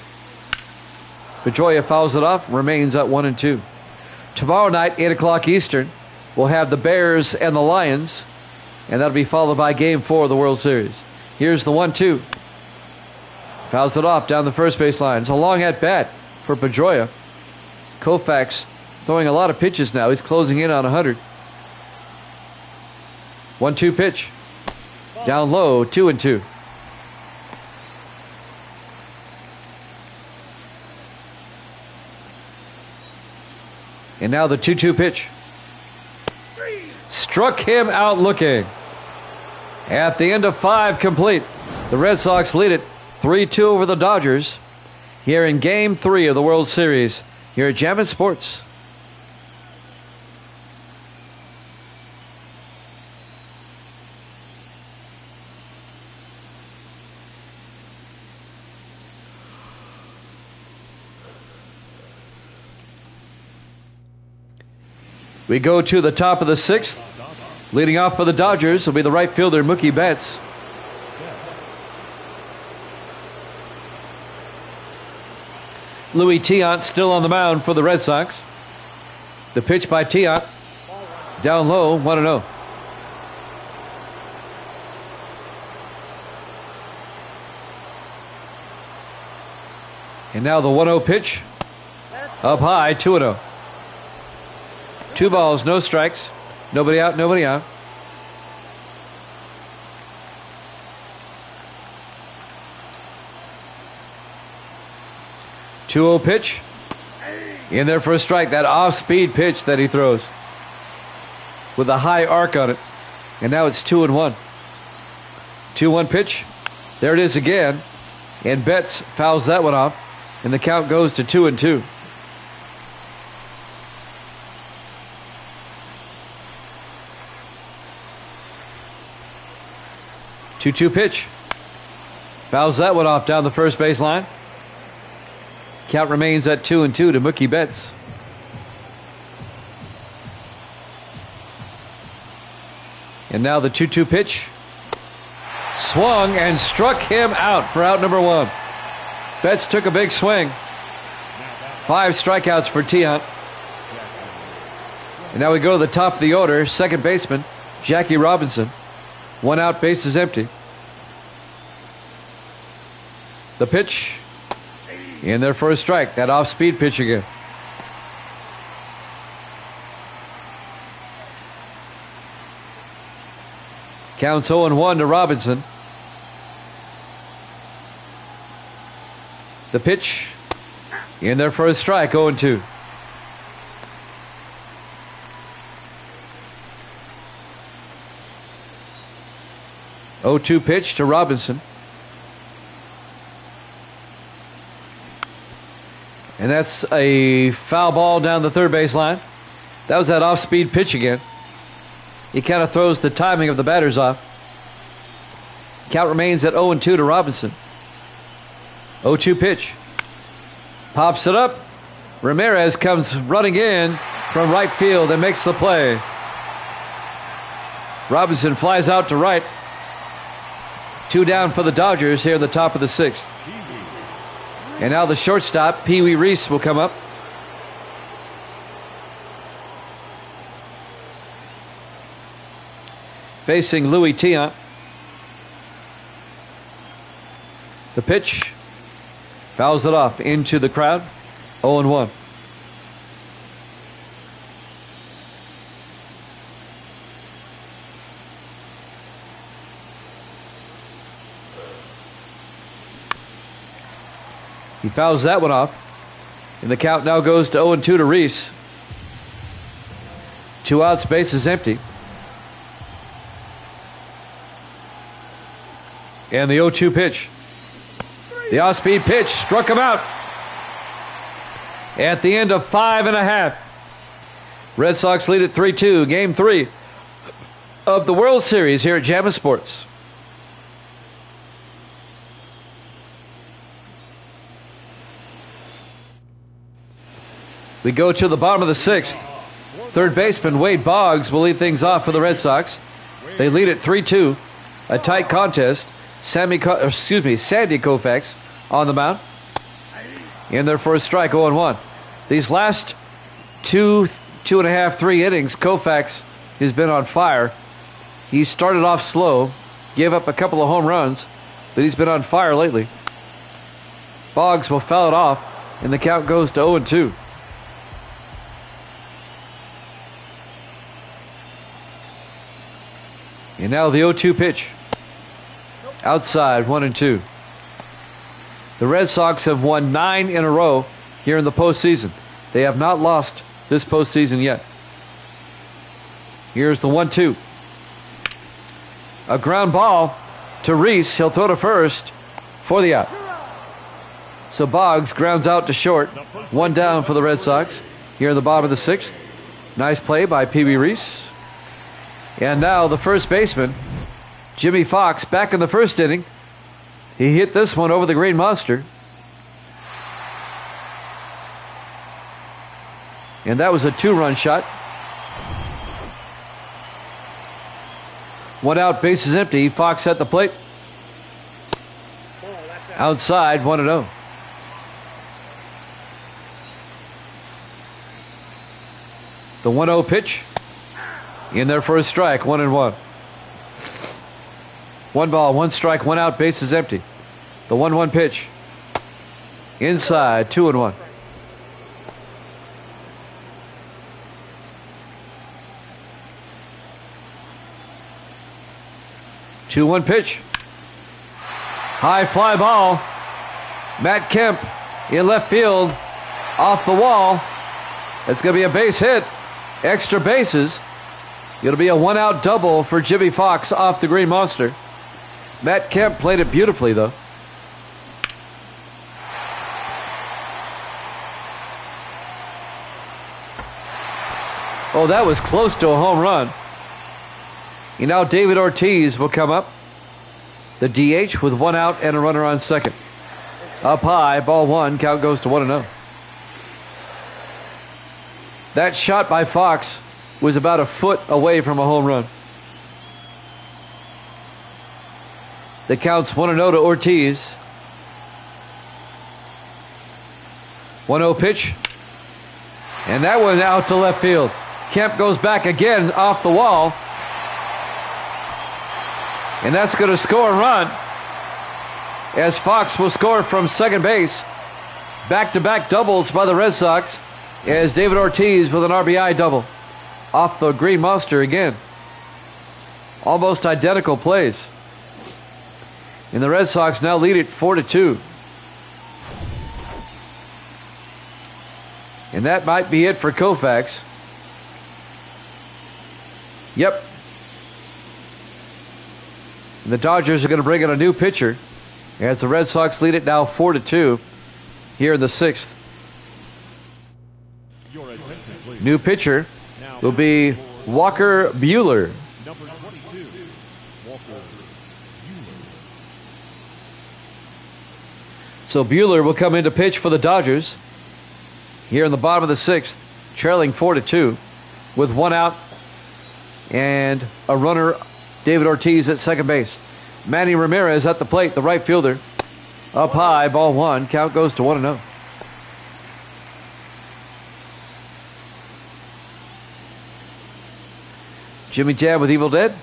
Pedroia fouls it off. Remains at 1-2. Tomorrow night, 8 o'clock Eastern, we'll have the Bears and the Lions, and that'll be followed by Game 4 of the World Series. Here's the 1-2. Fouls it off down the first base line. It's a long at bat for Pedroia. Koufax throwing a lot of pitches now. He's closing in on 100. 1-2 pitch. Down low, 2-2. And now the 2-2 pitch. Struck him out looking. At the end of 5 complete, the Red Sox lead it 3-2 over the Dodgers here in Game 3 of the World Series here at Jammin' Sports. We go to the top of the 6th. Leading off for the Dodgers will be the right fielder, Mookie Betts. Louis Tiant still on the mound for the Red Sox. The pitch by Tiant. Down low, 1-0. And now the 1-0 pitch. Up high, 2-0. 2 balls, no strikes. Nobody out, nobody out. Two-0 pitch. In there for a strike. That off-speed pitch that he throws with a high arc on it. And now it's 2-1. 2-1 pitch. There it is again. And Betts fouls that one off. And the count goes to 2-2. 2-2 pitch. Fouls that one off down the first base line. Count remains at 2-2 to Mookie Betts. And now the 2-2 pitch. Swung and struck him out for out number 1. Betts took a big swing. 5 strikeouts for Tiant. And now we go to the top of the order. Second baseman, Jackie Robinson. One out, base is empty. The pitch. In there for a strike. That off-speed pitch again. Counts 0-1 to Robinson. The pitch. In there for a strike, 0-2. Pitch to Robinson. And that's a foul ball down the third base line. That was that off-speed pitch again. He kind of throws the timing of the batters off. Count remains at 0-2 to Robinson. 0-2 pitch. Pops it up. Ramirez comes running in from right field and makes the play. Robinson flies out to right. 2 down for the Dodgers here in the top of the 6th. And now the shortstop, Pee Wee Reese, will come up. Facing Louis Tiant. The pitch. Fouls it off into the crowd. 0-1. He fouls that one off. And the count now goes to 0-2 to Reese. 2 outs, base is empty. And the 0-2 pitch. The off-speed pitch struck him out. At the end of 5.5. Red Sox lead at 3-2. Game 3 of the World Series here at Jammin' Sports. We go to the bottom of the 6th. Third baseman Wade Boggs will lead things off for the Red Sox. They lead at 3-2. A tight contest. Sandy Koufax on the mound. In there for a strike, 0-1. These last 2.5, 3 innings, Koufax has been on fire. He started off slow, gave up a couple of home runs, but he's been on fire lately. Boggs will foul it off, and the count goes to 0-2. And now the 0-2 pitch. Outside, 1-2. The Red Sox have won 9 in a row here in the postseason. They have not lost this postseason yet. Here's the 1-2. A ground ball to Reese. He'll throw to first for the out. So Boggs grounds out to short. 1 down for the Red Sox here in the bottom of the 6th. Nice play by Pee Wee Reese. And now the first baseman, Jimmy Fox, back in the first inning. He hit this one over the Green Monster. And that was a 2-run shot. 1 out, bases empty. Fox at the plate. Outside, 1-0. The 1-0 pitch. In there for a strike, 1-1. 1 ball, 1 strike, 1 out, bases empty. The 1-1 pitch. Inside, 2-1. Two-one pitch. High fly ball. Matt Kemp in left field. Off the wall. It's going to be a base hit. Extra bases. It'll be a 1-out double for Jimmy Fox off the Green Monster. Matt Kemp played it beautifully, though. Oh, that was close to a home run. And now David Ortiz will come up. The DH with 1 out and a runner on second. Up high, ball 1, count goes to 1-0. That shot by Fox was about a foot away from a home run. The count's 1-0 to Ortiz. 1-0 pitch. And that one out to left field. Kemp goes back again off the wall. And that's going to score a run, as Fox will score from second base. Back-to-back doubles by the Red Sox, as David Ortiz with an RBI double off the green monster again. Almost identical plays. And the Red Sox now lead it 4-2. And that might be it for Koufax. Yep. And the Dodgers are going to bring in a new pitcher, as the Red Sox lead it now 4-2 here in the sixth. Your attention, please. New pitcher will be Walker Buehler. Number 22, Walker Buehler. So Buehler will come in to pitch for the Dodgers here in the bottom of the sixth, trailing 4-2 with one out and a runner, David Ortiz at second base. Manny Ramirez at the plate, the right fielder. Up high, ball one. Count goes to 1-0. Jimmy Jam with Evil Dead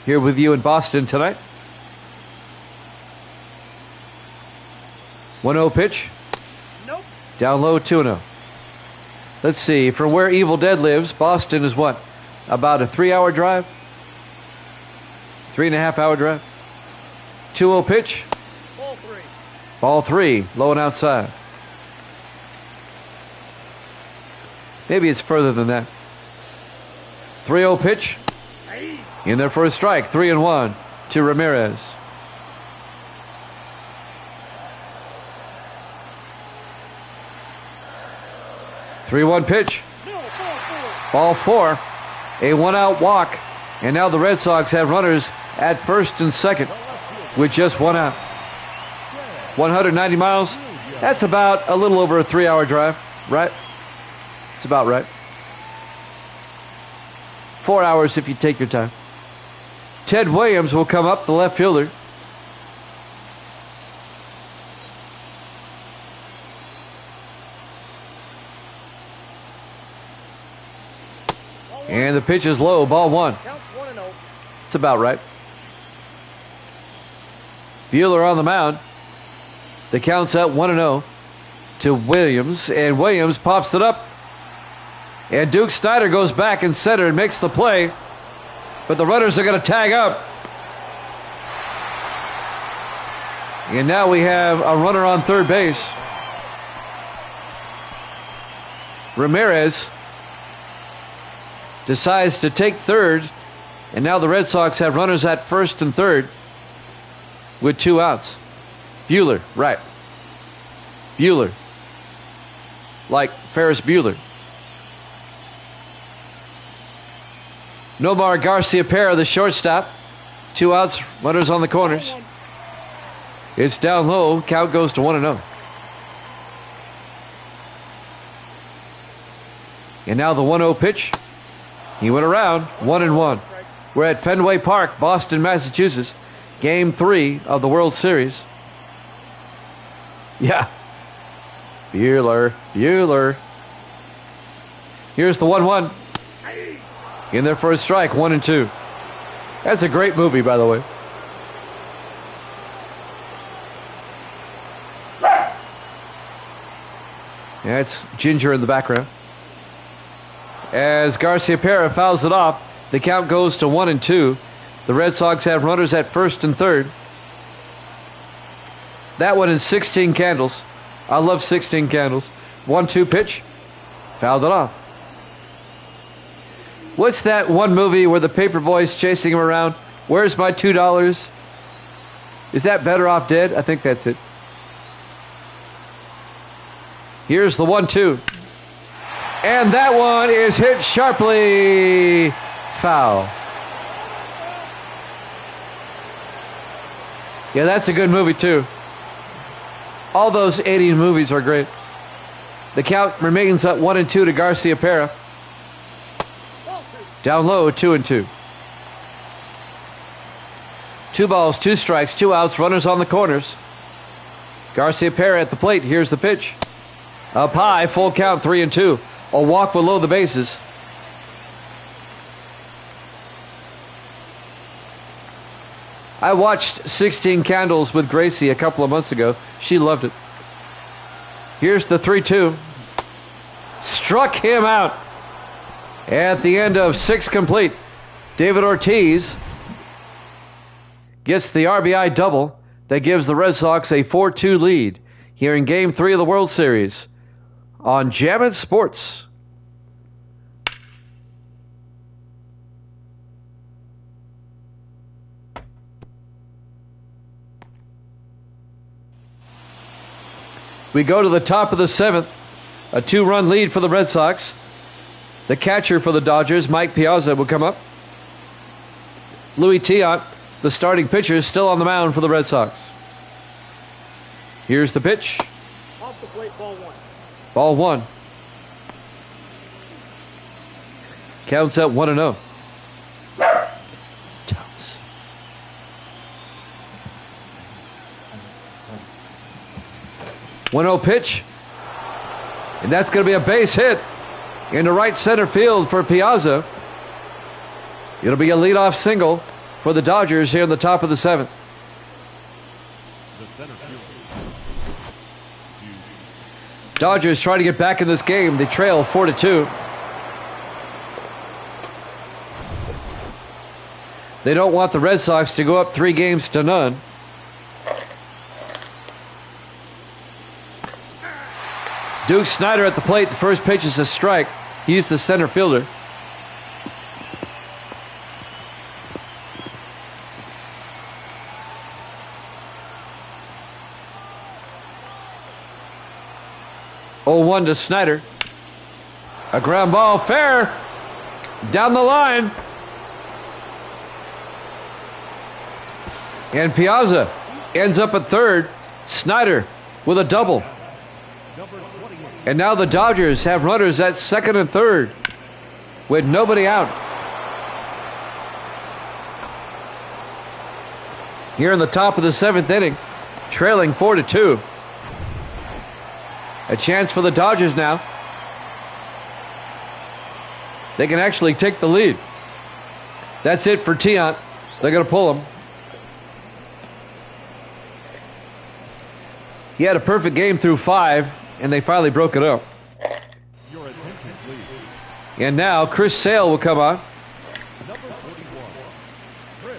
here with you in Boston tonight. 1-0 pitch. Nope. Down low, 2-0. Let's see, from where Evil Dead lives, Boston is what? About a 3-hour drive? 3.5-hour drive? 2-0 pitch. Ball three. Ball three, low and outside. Maybe it's further than that. 3-0 pitch. Hey. In there for a strike, 3-1 to Ramirez. Three-one pitch. No, ball four. Ball four. A one-out walk. And now the Red Sox have runners at first and second with just one out. 190 miles. That's about a little over a 3-hour drive, right? It's about right. 4 hours if you take your time. Ted Williams will come up, the left fielder. And the pitch is low, ball one. Count 1-0. It's about right. Buehler on the mound. The count's at 1-0 to Williams, and Williams pops it up. And Duke Snyder goes back in center and makes the play, but the runners are going to tag up. And now we have a runner on third base. Ramirez decides to take third, and now the Red Sox have runners at first and third with 2 outs. Buehler, right. Buehler. Like Ferris Bueller. Nomar Garcia-Pera, the shortstop. 2 outs, runners on the corners. It's down low, count goes to 1-0. And now the 1-0 pitch. He went around, 1-1. We're at Fenway Park, Boston, Massachusetts. Game 3 of the World Series. Yeah. Bueller. Here's the 1-1. In there for a strike, 1-2. That's a great movie, by the way. That's Ginger in the background. As Garcia-Pera fouls it off, the count goes to 1-2. The Red Sox have runners at first and third. That one in 16 candles. I love 16 candles. 1-2 pitch. Fouled it off. What's that one movie where the paper boy's chasing him around? Where's my $2? Is that Better Off Dead? I think that's it. Here's the 1-2. And that one is hit sharply. Foul. Yeah, that's a good movie too. All those 80s movies are great. The count remains at 1-2 to Garcia-Pera. Down low, 2-2. 2 balls, 2 strikes, 2 outs, runners on the corners. Garcia-Pera at the plate. Here's the pitch. Up high, full count, 3-2. A walk below the bases. I watched 16 Candles with Gracie a couple of months ago. She loved it. Here's the 3-2. Struck him out. At the end of 6 complete, David Ortiz gets the RBI double that gives the Red Sox a 4-2 lead here in Game 3 of the World Series on Jammin' Sports. We go to the top of the 7th, a 2-run lead for the Red Sox. The catcher for the Dodgers, Mike Piazza, will come up. Louis Tiant, the starting pitcher, is still on the mound for the Red Sox. Here's the pitch. Off the plate, ball 1. Ball 1. Counts at 1-0. 1-0 pitch. And that's going to be a base hit into right center field for Piazza. It'll be a leadoff single for the Dodgers here in the top of the 7th. The center fielder. Dodgers trying to get back in this game. They trail 4-2. They don't want the Red Sox to go up 3-0. Duke Snider at the plate. The first pitch is a strike. He's the center fielder. Oh, 1 to Snider. A ground ball, fair. Down the line. And Piazza ends up at third. Snider with a double. And now the Dodgers have runners at second and third with nobody out. Here in the top of the 7th inning, trailing 4-2. A chance for the Dodgers now. They can actually take the lead. That's it for Tiant. They're going to pull him. He had a perfect game through 5. And they finally broke it up. Your attention, please. And now Chris Sale will come on. Number 41.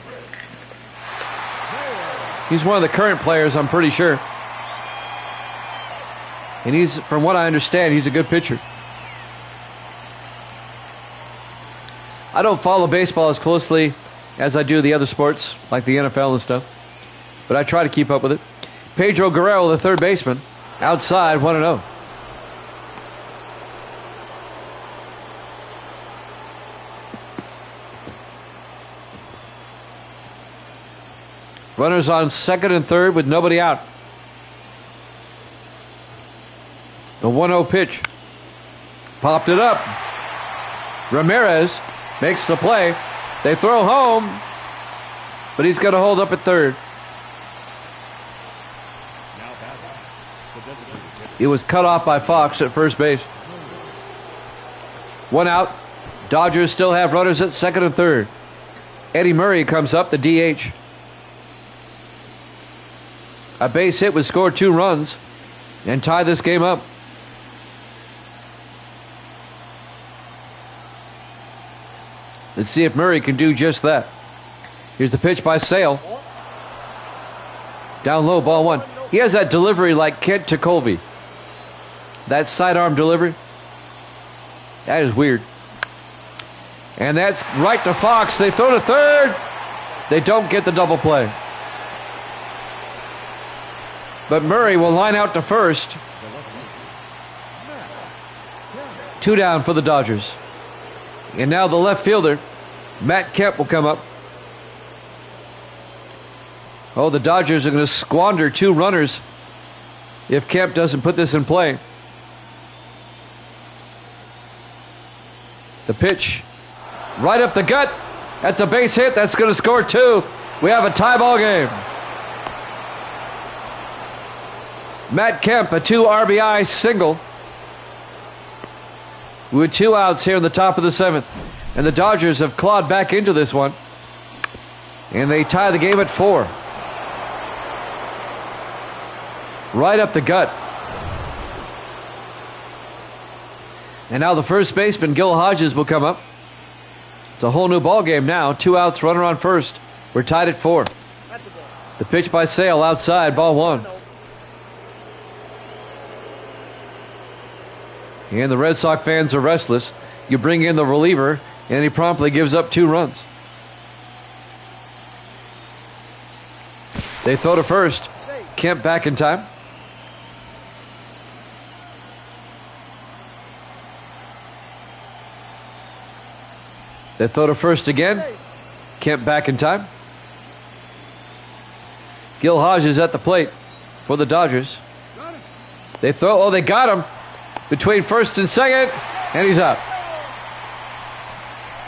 He's one of the current players, I'm pretty sure. And he's, from what I understand, he's a good pitcher. I don't follow baseball as closely as I do the other sports, like the NFL and stuff. But I try to keep up with it. Pedro Guerrero, the third baseman. Outside, 1-0. Runners on second and third with nobody out. The 1-0 pitch. Popped it up. Ramirez makes the play. They throw home, but he's going to hold up at third. It was cut off by Fox at first base. 1 out. Dodgers still have runners at second and third. Eddie Murray comes up, the DH. A base hit would score 2 runs and tie this game up. Let's see if Murray can do just that. Here's the pitch by Sale. Down low, ball 1. He has that delivery like Kent Tekulve. That sidearm delivery. That is weird. And that's right to Fox. They throw to third. They don't get the double play. But Murray will line out to first. 2 down for the Dodgers. And now the left fielder, Matt Kemp, will come up. Oh, the Dodgers are going to squander 2 runners if Kemp doesn't put this in play. The pitch right up the gut. That's a base hit. That's going to score 2. We have a tie ball game. Matt Kemp, a 2 RBI single with 2 outs here in the top of the 7th. And the Dodgers have clawed back into this one. And they tie the game at 4. Right up the gut. And now the first baseman, Gil Hodges, will come up. It's a whole new ball game now. 2 outs, runner on first. We're tied at 4. The pitch by Sale outside, ball 1. And the Red Sox fans are restless. You bring in the reliever, and he promptly gives up 2 runs. They throw to first. Kemp back in time. They throw to first again. Kemp back in time. Gil Hodges at the plate for the Dodgers. They throw. Oh, they got him between first and second, and he's out.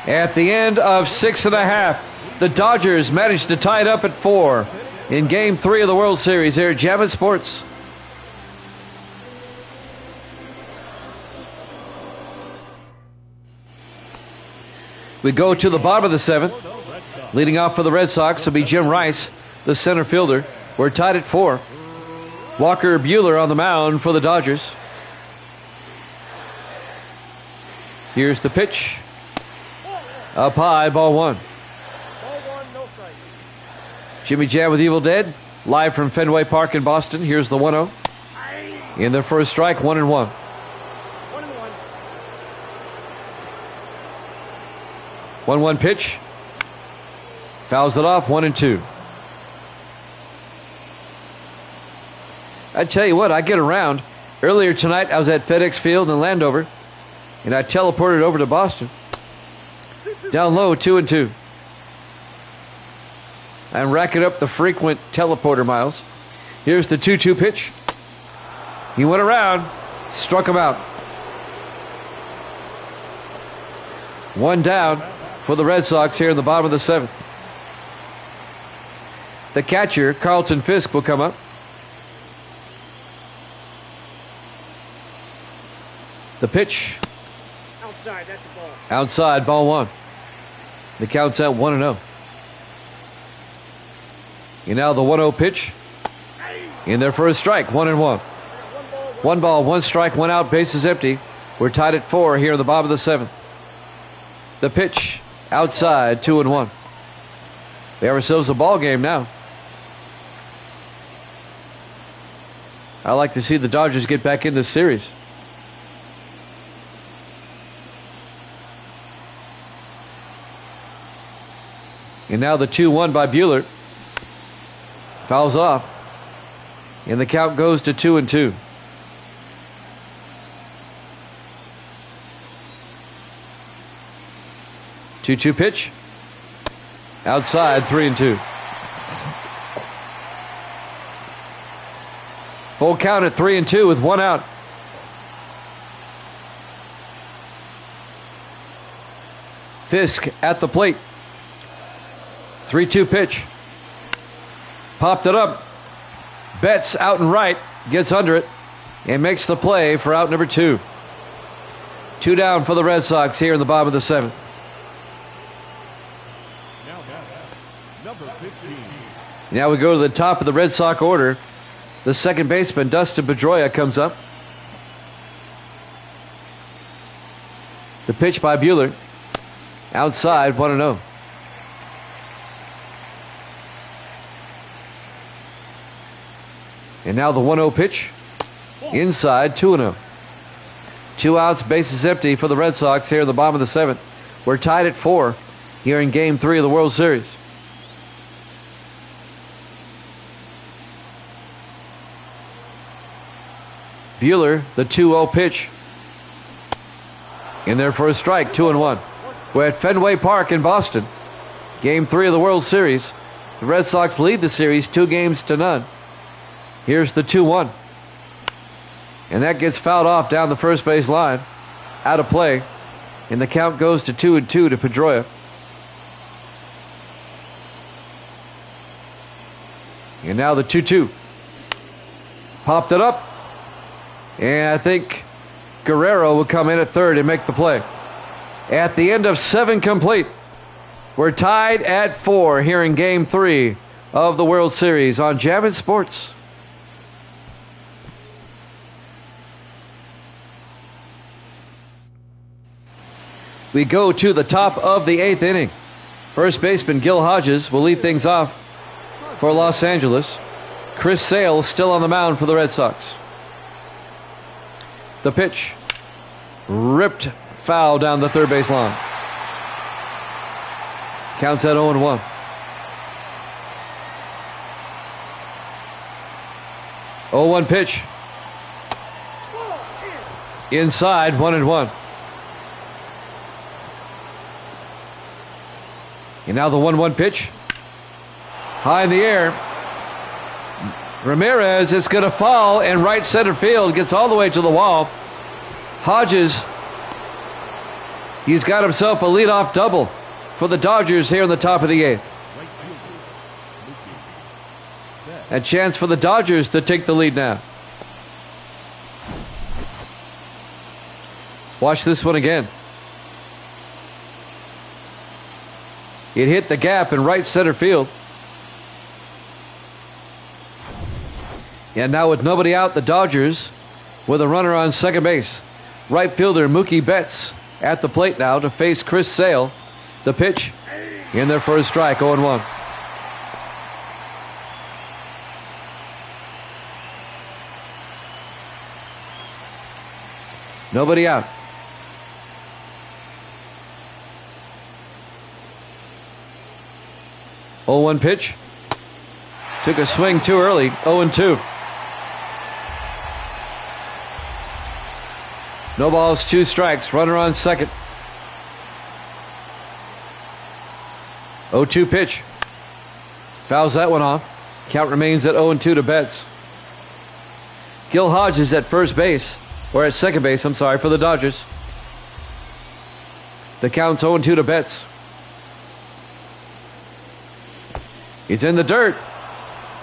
At the end of 6.5, the Dodgers managed to tie it up at 4 in Game 3 of the World Series here at Jammin' Sports. We go to the bottom of the 7th. Leading off for the Red Sox will be Jim Rice, the center fielder. We're tied at 4. Walker Buehler on the mound for the Dodgers. Here's the pitch. Up high, ball 1. Jimmy Jam with Evil Dead, live from Fenway Park in Boston. Here's the 1-0. In their first strike, 1-1. 1-1 pitch. Fouls it off, 1-2. I tell you what, I get around. Earlier tonight, I was at FedEx Field in Landover, and I teleported over to Boston. Down low, 2-2. I'm racking up the frequent teleporter miles. Here's the 2-2 pitch. He went around, struck him out. 1 down for the Red Sox here in the bottom of the 7th. The catcher, Carlton Fisk, will come up. The pitch. Outside, that's the ball. Outside, ball 1. The count's at 1-0. And now the 1-0 pitch. In their first strike, 1-1. 1 ball, 1 strike, 1 out, bases empty. We're tied at 4 here in the bottom of the 7th. The pitch. Outside, 2-1. They have ourselves a ball game now. I like to see the Dodgers get back in this series. And now the 2-1 by Buehler. Fouls off. And the count goes to 2-2. Two-two pitch. Outside, 3-2. Full count at 3-2 with 1 out. Fisk at the plate. 3-2 pitch. Popped it up. Betts out and right. Gets under it. And makes the play for out number 2. 2 down for the Red Sox here in the bottom of the 7th. Now we go to the top of the Red Sox order. The second baseman, Dustin Pedroia, comes up. The pitch by Buehler. Outside, 1-0. And now the 1-0 pitch. Inside, 2-0. 2 outs, bases empty for the Red Sox here in the bottom of the 7th. We're tied at 4 here in Game 3 of the World Series. Buehler, the 2-0 pitch. In their first strike, 2-1. We're at Fenway Park in Boston. Game 3 of the World Series. The Red Sox lead the series 2-0. Here's the 2-1. And that gets fouled off down the first base line. Out of play. And the count goes to 2-2 to Pedroia. And now the 2-2. Popped it up. And I think Guerrero will come in at third and make the play. At the end of 7 complete, We're tied at 4 here in Game 3 of the World Series on Jammin' Sports. We go to the top of the 8th inning. First baseman Gil Hodges will lead things off for Los Angeles. Chris Sale still on the mound for the Red Sox. The pitch. Ripped foul down the third base line. Counts at 0-1. Oh, 1 pitch. Inside, 1-1. And now the 1-1 pitch. High in the air. Ramirez is going to fall, and right center field gets all the way to the wall. Hodges, he's got himself a leadoff double for the Dodgers here in the top of the 8th. A chance for the Dodgers to take the lead now. Watch this one again. It hit the gap in right center field. And now with nobody out, the Dodgers with a runner on second base. Right fielder Mookie Betts at the plate now to face Chris Sale. The pitch in there for a strike, 0-1. Nobody out. Oh, 1 pitch. Took a swing too early. 0-2. No balls, 2 strikes. Runner on second. 0-2 pitch. Fouls that one off. Count remains at 0-2 to Betts. Gil Hodges at first base. Or at second base, I'm sorry, for the Dodgers. The count's 0-2 to Betts. He's in the dirt.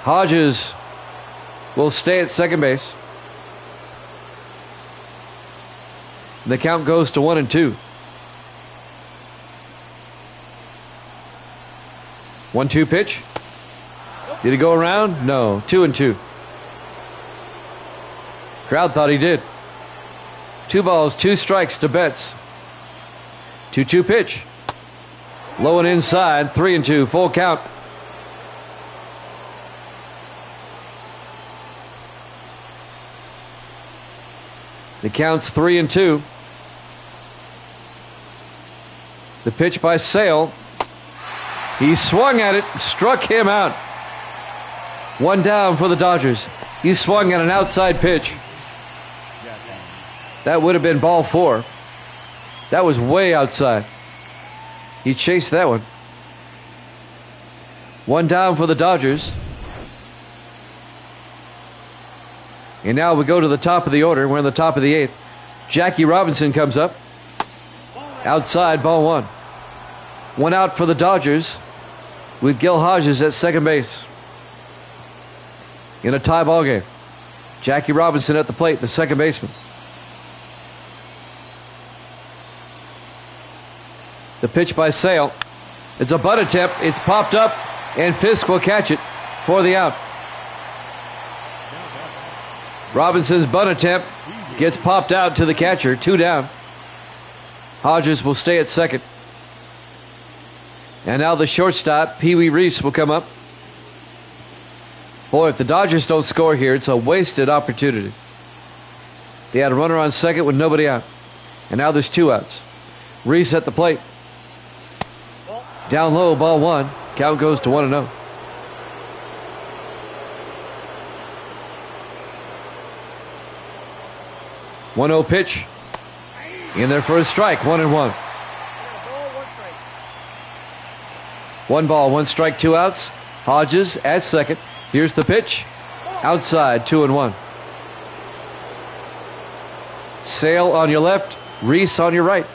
Hodges will stay at second base. The count goes to 1-2. 1-2 pitch. Did he go around? No. 2-2. Crowd thought he did. 2 balls, 2 strikes to Betts. 2-2 pitch. Low and inside. 3-2. Full count. The count's 3-2. The pitch by Sale. He swung at it, struck him out. 1 down for the Dodgers. He swung at an outside pitch. That would have been ball 4. That was way outside. He chased that one. 1 down for the Dodgers. And now we go to the top of the order. We're in the top of the 8th. Jackie Robinson comes up. Outside, ball 1. 1 out for the Dodgers with Gil Hodges at second base. In a tie ball game. Jackie Robinson at the plate, the second baseman. The pitch by Sale. It's a bunt attempt. It's popped up, and Fisk will catch it for the out. Robinson's bunt attempt gets popped out to the catcher. 2 down. Hodges will stay at second. And now the shortstop, Pee Wee Reese, will come up. Boy, if the Dodgers don't score here, it's a wasted opportunity. They had a runner on second with nobody out. And now there's 2 outs. Reese at the plate. Down low, ball 1. Count goes to 1-0. One 0 pitch. In there for a strike. 1-1. 1 ball, 1 strike, 2 outs. Hodges at second. Here's the pitch. Outside, 2-1. Sale on your left. Reese on your right.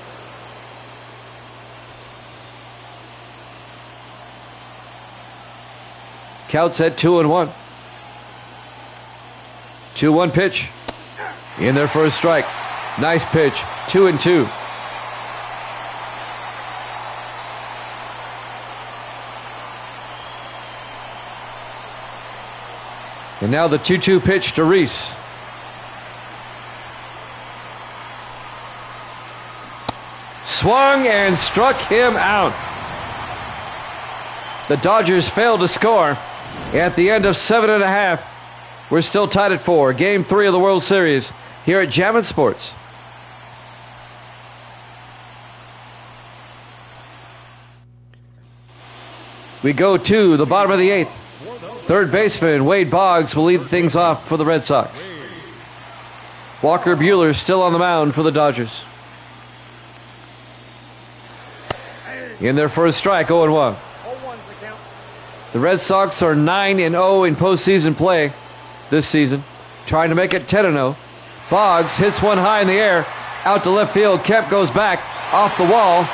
Counts at 2-1. 2-1 pitch. In there for a strike. Nice pitch. 2-2. And now the 2-2 pitch to Reese. Swung and struck him out. The Dodgers failed to score. At the end of 7.5, we're still tied at 4. Game 3 of the World Series here at Jammin' Sports. We go to the bottom of the 8th. Third baseman Wade Boggs will lead things off for the Red Sox. Walker Buehler still on the mound for the Dodgers. In their first strike, 0-1. The Red Sox are 9-0 in postseason play this season, trying to make it 10-0. Boggs hits one high in the air, out to left field. Kemp goes back, off the wall.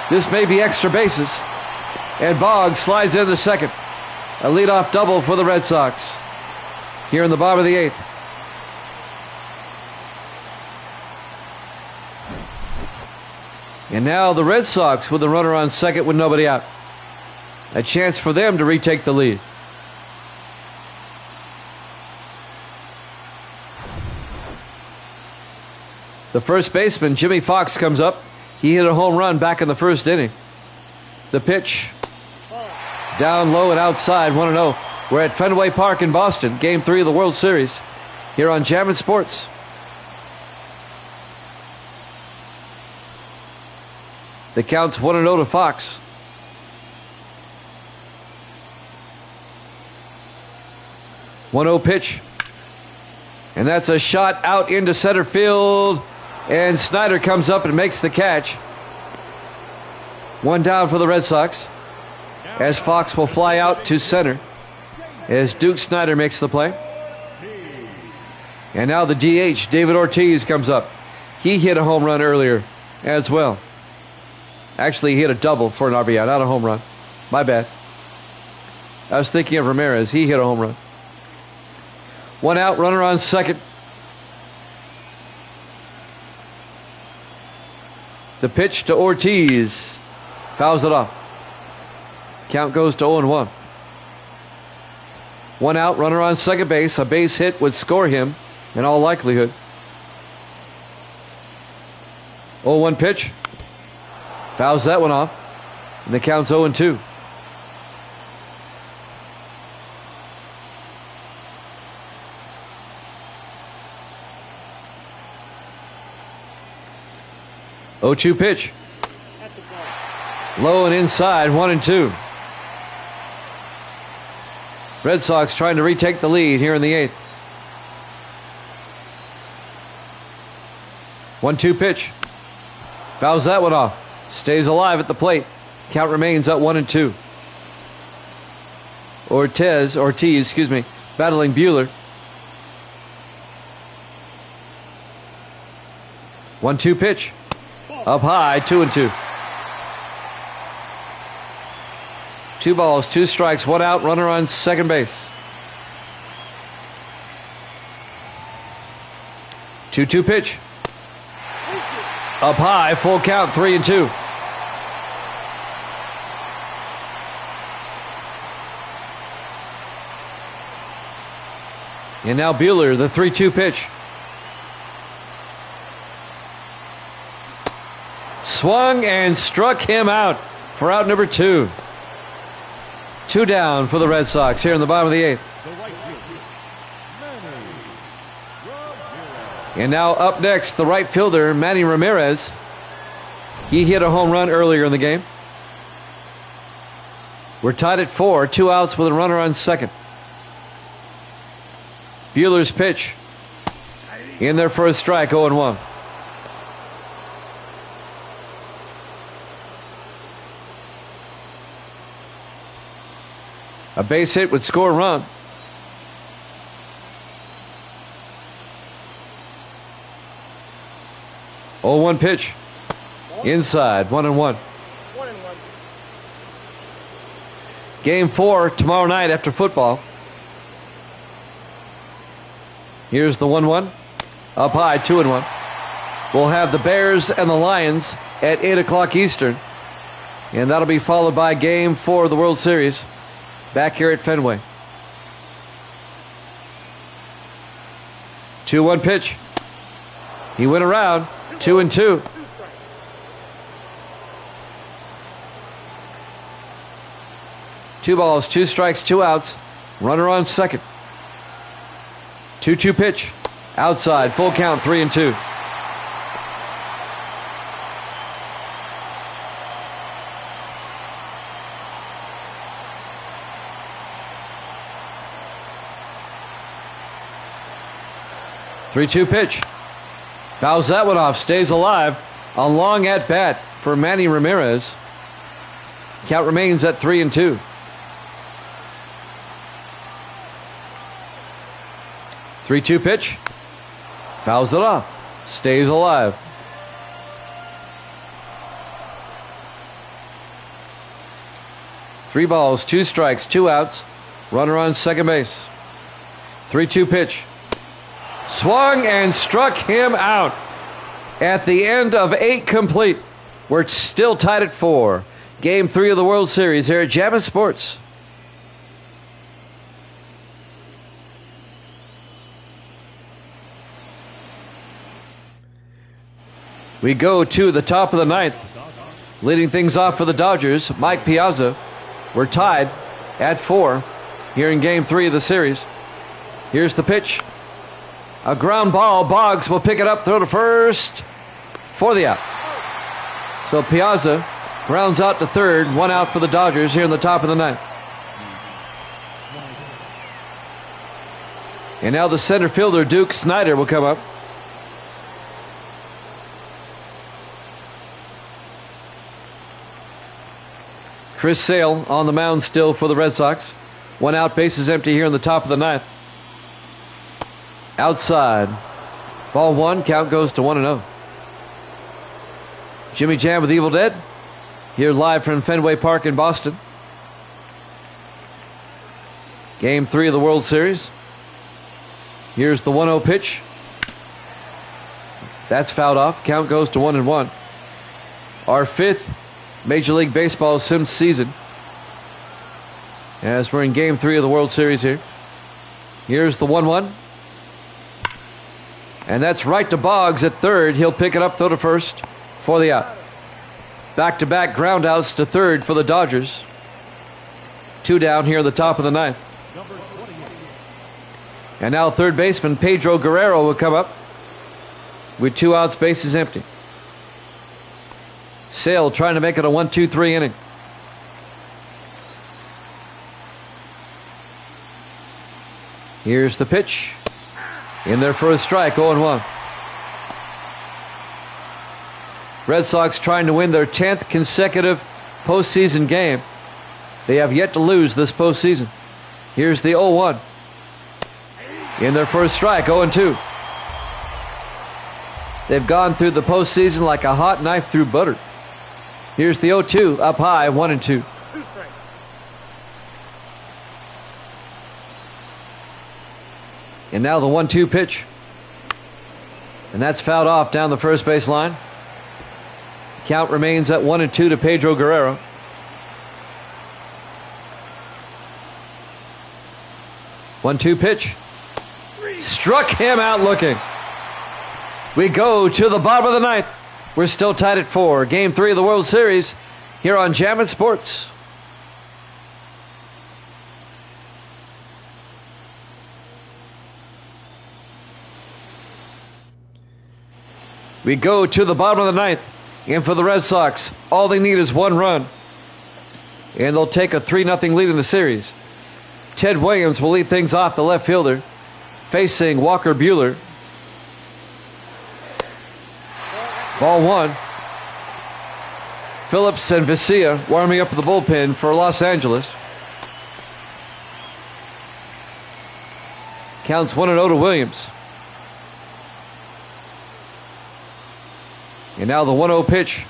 This may be extra bases. And Boggs slides into second. A leadoff double for the Red Sox here in the bottom of the 8th. And now the Red Sox with a runner on second with nobody out. A chance for them to retake the lead. The first baseman, Jimmy Fox, comes up. He hit a home run back in the first inning. The pitch down low and outside, 1-0. We're at Fenway Park in Boston, Game 3 of the World Series, here on Jammin' Sports. The count's 1-0 to Fox. One-0 pitch. And that's a shot out into center field. And Snyder comes up and makes the catch. One down for the Red Sox, as Fox will fly out to center as Duke Snyder makes the play. And now the DH, David Ortiz, comes up. He hit a home run earlier as well. Actually, he hit a double for an RBI, not a home run. My bad. I was thinking of Ramirez. He hit a home run. One out, runner on second. The pitch to Ortiz. Fouls it off. Count goes to 0-1. One out, runner on second base. A base hit would score him in all likelihood. 0-1 pitch. Fouls that one off. And the count's 0-2. Oh-2 pitch. Low and inside, 1-2. Red Sox trying to retake the lead here in the 8th. 1-2 pitch. Fouls that one off. Stays alive at the plate. Count remains at 1-2. Ortiz, battling Buehler. 1-2 pitch. Up high, 2-2. 2 balls, 2 strikes, 1 out, runner on second base. 2-2 pitch. Up high, full count, 3-2. And now Buehler, the 3-2 pitch. Swung and struck him out for out number 2. 2 down for the Red Sox here in the bottom of the 8th. And now up next, the right fielder, Manny Ramirez. He hit a home run earlier in the game. We're tied at 4, 2 outs with a runner on second. Buehler's pitch in there for a strike, 0-1. A base hit would score a run. Oh, 1 pitch. Inside, 1-1. Game 4 tomorrow night after football. Here's the 1-1. Up high, 2-1. We'll have the Bears and the Lions at 8 o'clock Eastern. And that'll be followed by Game 4 of the World Series back here at Fenway. 2-1 pitch. He went around. 2-2. 2 balls, 2 strikes, 2 outs. Runner on second. 2-2 pitch. Outside. Full count. 3-2. Three-two pitch. Fouls that one off. Stays alive. A long at bat for Manny Ramirez. Count remains at 3-2. 3-2 pitch. Fouls it off. Stays alive. Three balls, 2 strikes, 2 outs. Runner on second base. 3-2 pitch. Swung and struck him out. At the end of 8 complete. We're still tied at 4. Game 3 of the World Series here at Jammin' Sports. We go to the top of the 9th. Leading things off for the Dodgers, Mike Piazza. We're tied at 4 here in Game 3 of the series. Here's the pitch. A ground ball. Boggs will pick it up, throw to first for the out. So Piazza grounds out to third. 1 out for the Dodgers here in the top of the 9th. And now the center fielder, Duke Snyder, will come up. Chris Sale on the mound still for the Red Sox. 1 out, bases empty here in the top of the 9th. Outside. Ball 1, count goes to 1-0. Jimmy Jam with Evil Dead. Here live from Fenway Park in Boston. Game 3 of the World Series. Here's the 1-0 pitch. That's fouled off. Count goes to 1-1. Our 5th Major League Baseball sim season, as we're in Game 3 of the World Series here. Here's the 1-1. And that's right to Boggs at third. He'll pick it up, throw to first for the out. Back-to-back ground outs to third for the Dodgers. 2 down here at the top of the 9th. And now third baseman Pedro Guerrero will come up with 2 outs, bases empty. Sale trying to make it a 1-2-3 inning. Here's the pitch. In there for a strike, 0-1. Red Sox trying to win their 10th consecutive postseason game. They have yet to lose this postseason. Here's the 0-1. In there for a strike, 0-2. They've gone through the postseason like a hot knife through butter. Here's the 0-2, up high, 1-2. And now the 1-2 pitch. And that's fouled off down the first base line. Count remains at 1-2 to Pedro Guerrero. One-two pitch. Struck him out looking. We go to the bottom of the 9th. We're still tied at 4. Game 3 of the World Series here on Jammin' Sports. We go to the bottom of the 9th. And for the Red Sox, all they need is 1 run. And they'll take a 3-0 lead in the series. Ted Williams will lead things off, the left fielder, facing Walker Buehler. Ball 1. Phillips and Vesia warming up the bullpen for Los Angeles. Counts 1-0 to Williams. And now the 1-0 pitch.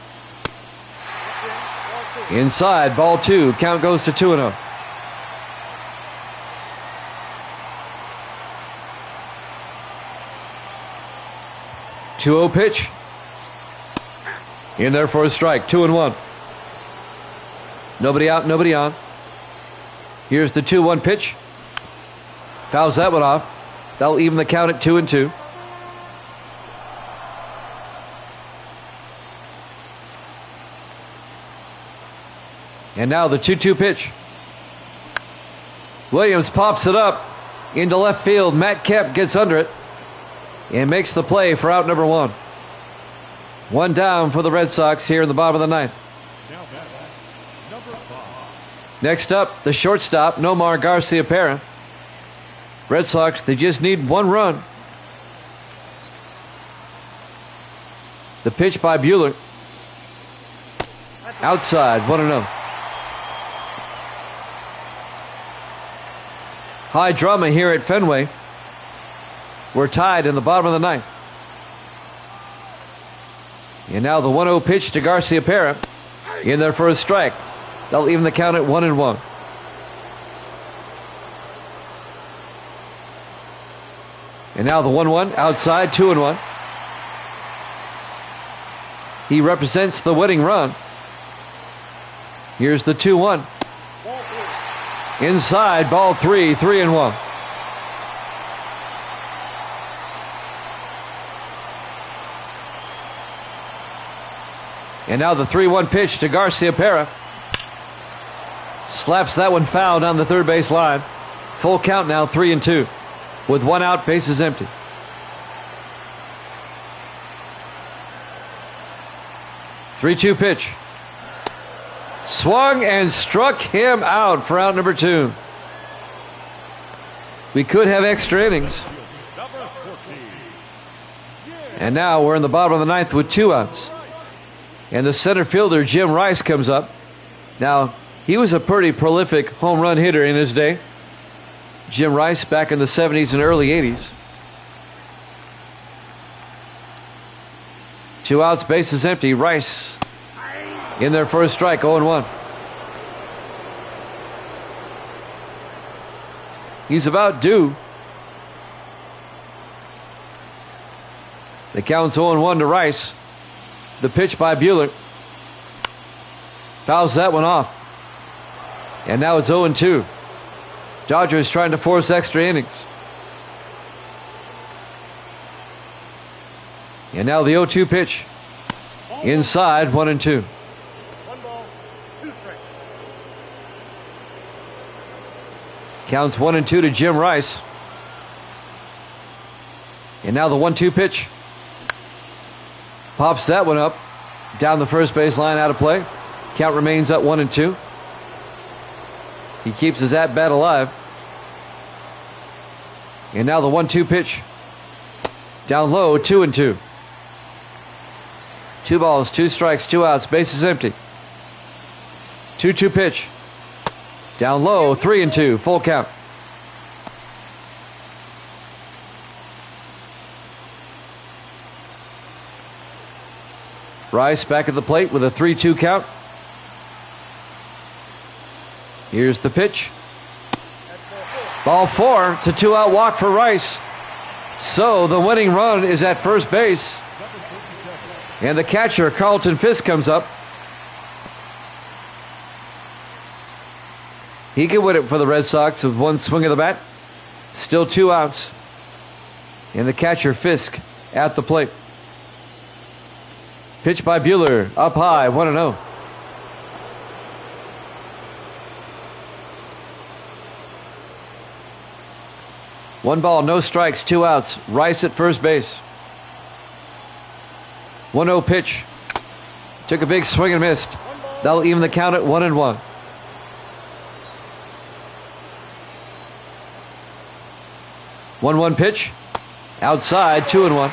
Inside, ball 2. Count goes to 2-0. Two-0 pitch. In there for a strike. 2-1. Nobody out, nobody on. Here's the 2-1 pitch. Fouls that one off. That'll even the count at 2-2. And now the 2-2 pitch. Williams pops it up into left field. Matt Kemp gets under it and makes the play for out number 1. 1 down for the Red Sox here in the bottom of the ninth. Now batting, number 5. Next up, the shortstop, Nomar Garciaparra. Red Sox, they just need 1 run. The pitch by Buehler. Outside, 1-0. High drama here at Fenway. We're tied in the bottom of the ninth. And now the 1-0 pitch to Garciaparra in there for a strike. They'll even the count at 1-1. And now the 1-1 outside, 2-1. He represents the winning run. Here's the 2-1. Inside, ball 3, 3-1. And now the 3-1 pitch to Garciaparra. Slaps that one foul down the third base line. Full count now, 3-2. With 1 out, bases empty. Three-two pitch. Swung and struck him out for out number 2. We could have extra innings. And now we're in the bottom of the ninth with 2 outs. And the center fielder, Jim Rice, comes up. Now, he was a pretty prolific home run hitter in his day. Jim Rice back in the 70s and early 80s. 2 outs, bases empty. Rice in there for a strike, 0-1. He's about due. The count's 0-1 to Rice. The pitch by Buehler. Fouls that one off. And now it's 0-2. Dodgers trying to force extra innings. And now the 0-2 pitch. Inside, 1-2. 1 ball, 2 strikes. Counts 1-2 to Jim Rice. And now the 1-2 pitch. Pops that one up. Down the first base line, out of play. Count remains at 1-2. He keeps his at-bat alive. And now the 1-2 pitch. Down low, 2-2. 2 balls, 2 strikes, 2 outs, bases empty. 2-2 pitch. Down low, 3-2, full count. Rice back at the plate with a 3-2 count. Here's the pitch. Ball 4. It's a 2-out walk for Rice. So the winning run is at first base. And the catcher, Carlton Fisk, comes up. He can win it for the Red Sox with 1 swing of the bat. Still 2 outs. And the catcher, Fisk, at the plate. Pitch by Buehler, up high, 1-0. One ball, no strikes, 2 outs. Rice at first base. 1-0 pitch. Took a big swing and missed. That'll even the count at 1-1. One pitch. Outside, 2-1.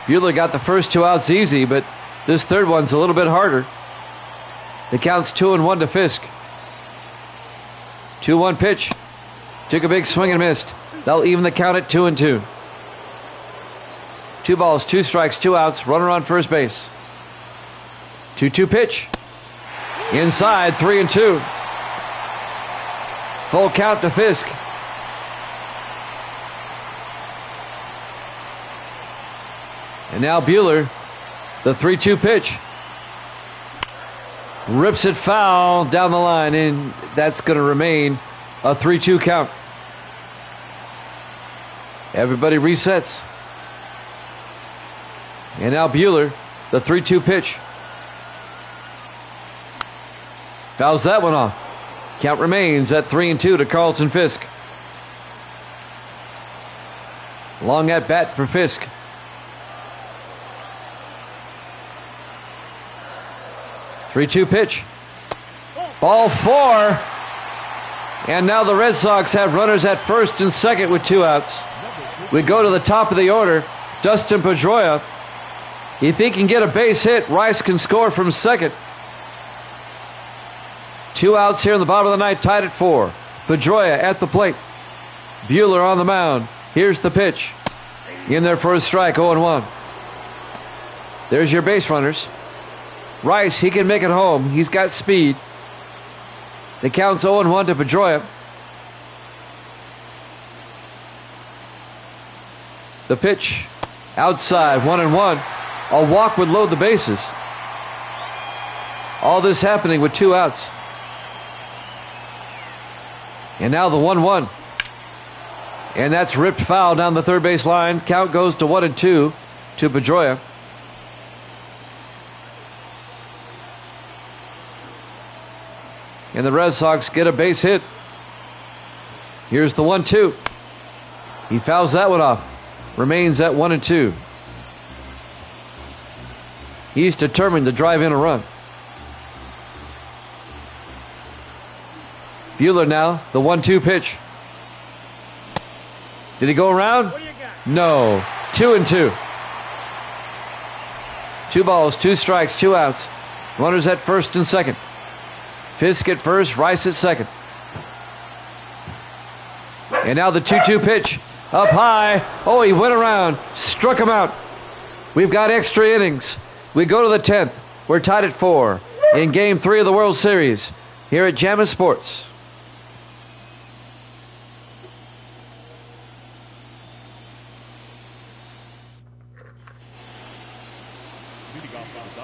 Buehler got the first 2 outs easy, but this third one's a little bit harder. The count's 2-1 to Fisk. 2-1 pitch. Took a big swing and missed. That'll even the count at 2-2. 2 balls, 2 strikes, 2 outs. Runner on first base. 2-2 pitch. Inside, 3-2. Full count to Fisk. And now Buehler, the 3-2 pitch. Rips it foul down the line, and that's going to remain a 3-2 count. Everybody resets. And now Buehler The 3-2 pitch. Fouls that one off. Count remains at 3-2 to Carlton Fisk. Long at bat for Fisk. Three-two pitch. Ball 4. And now the Red Sox have runners at first and second with 2 outs. We go to the top of the order. Dustin Pedroia. If he can get a base hit, Rice can score from second. 2 outs here in the bottom of the ninth, tied at 4. Pedroia at the plate. Buehler on the mound. Here's the pitch. In there for a strike, 0-1. There's your base runners. Rice, he can make it home. He's got speed. The count's 0-1 to Pedroia. The pitch outside, 1-1. A walk would load the bases. All this happening with 2 outs. And now the 1-1. And that's ripped foul down the third base line. Count goes to 1-2 to Pedroia. And the Red Sox get a base hit. Here's the 1-2. He fouls that one off. Remains at 1-2. He's determined to drive in a run. Buehler now, the 1-2 pitch. Did he go around? No. 2-2. 2 balls, 2 strikes, 2 outs. Runners at first and second. Fisk at first, Rice at second. And now the 2-2 pitch. Up high. Oh, he went around. Struck him out. We've got extra innings. We go to the 10th. We're tied at 4 in Game 3 of the World Series here at Jammin' Sports.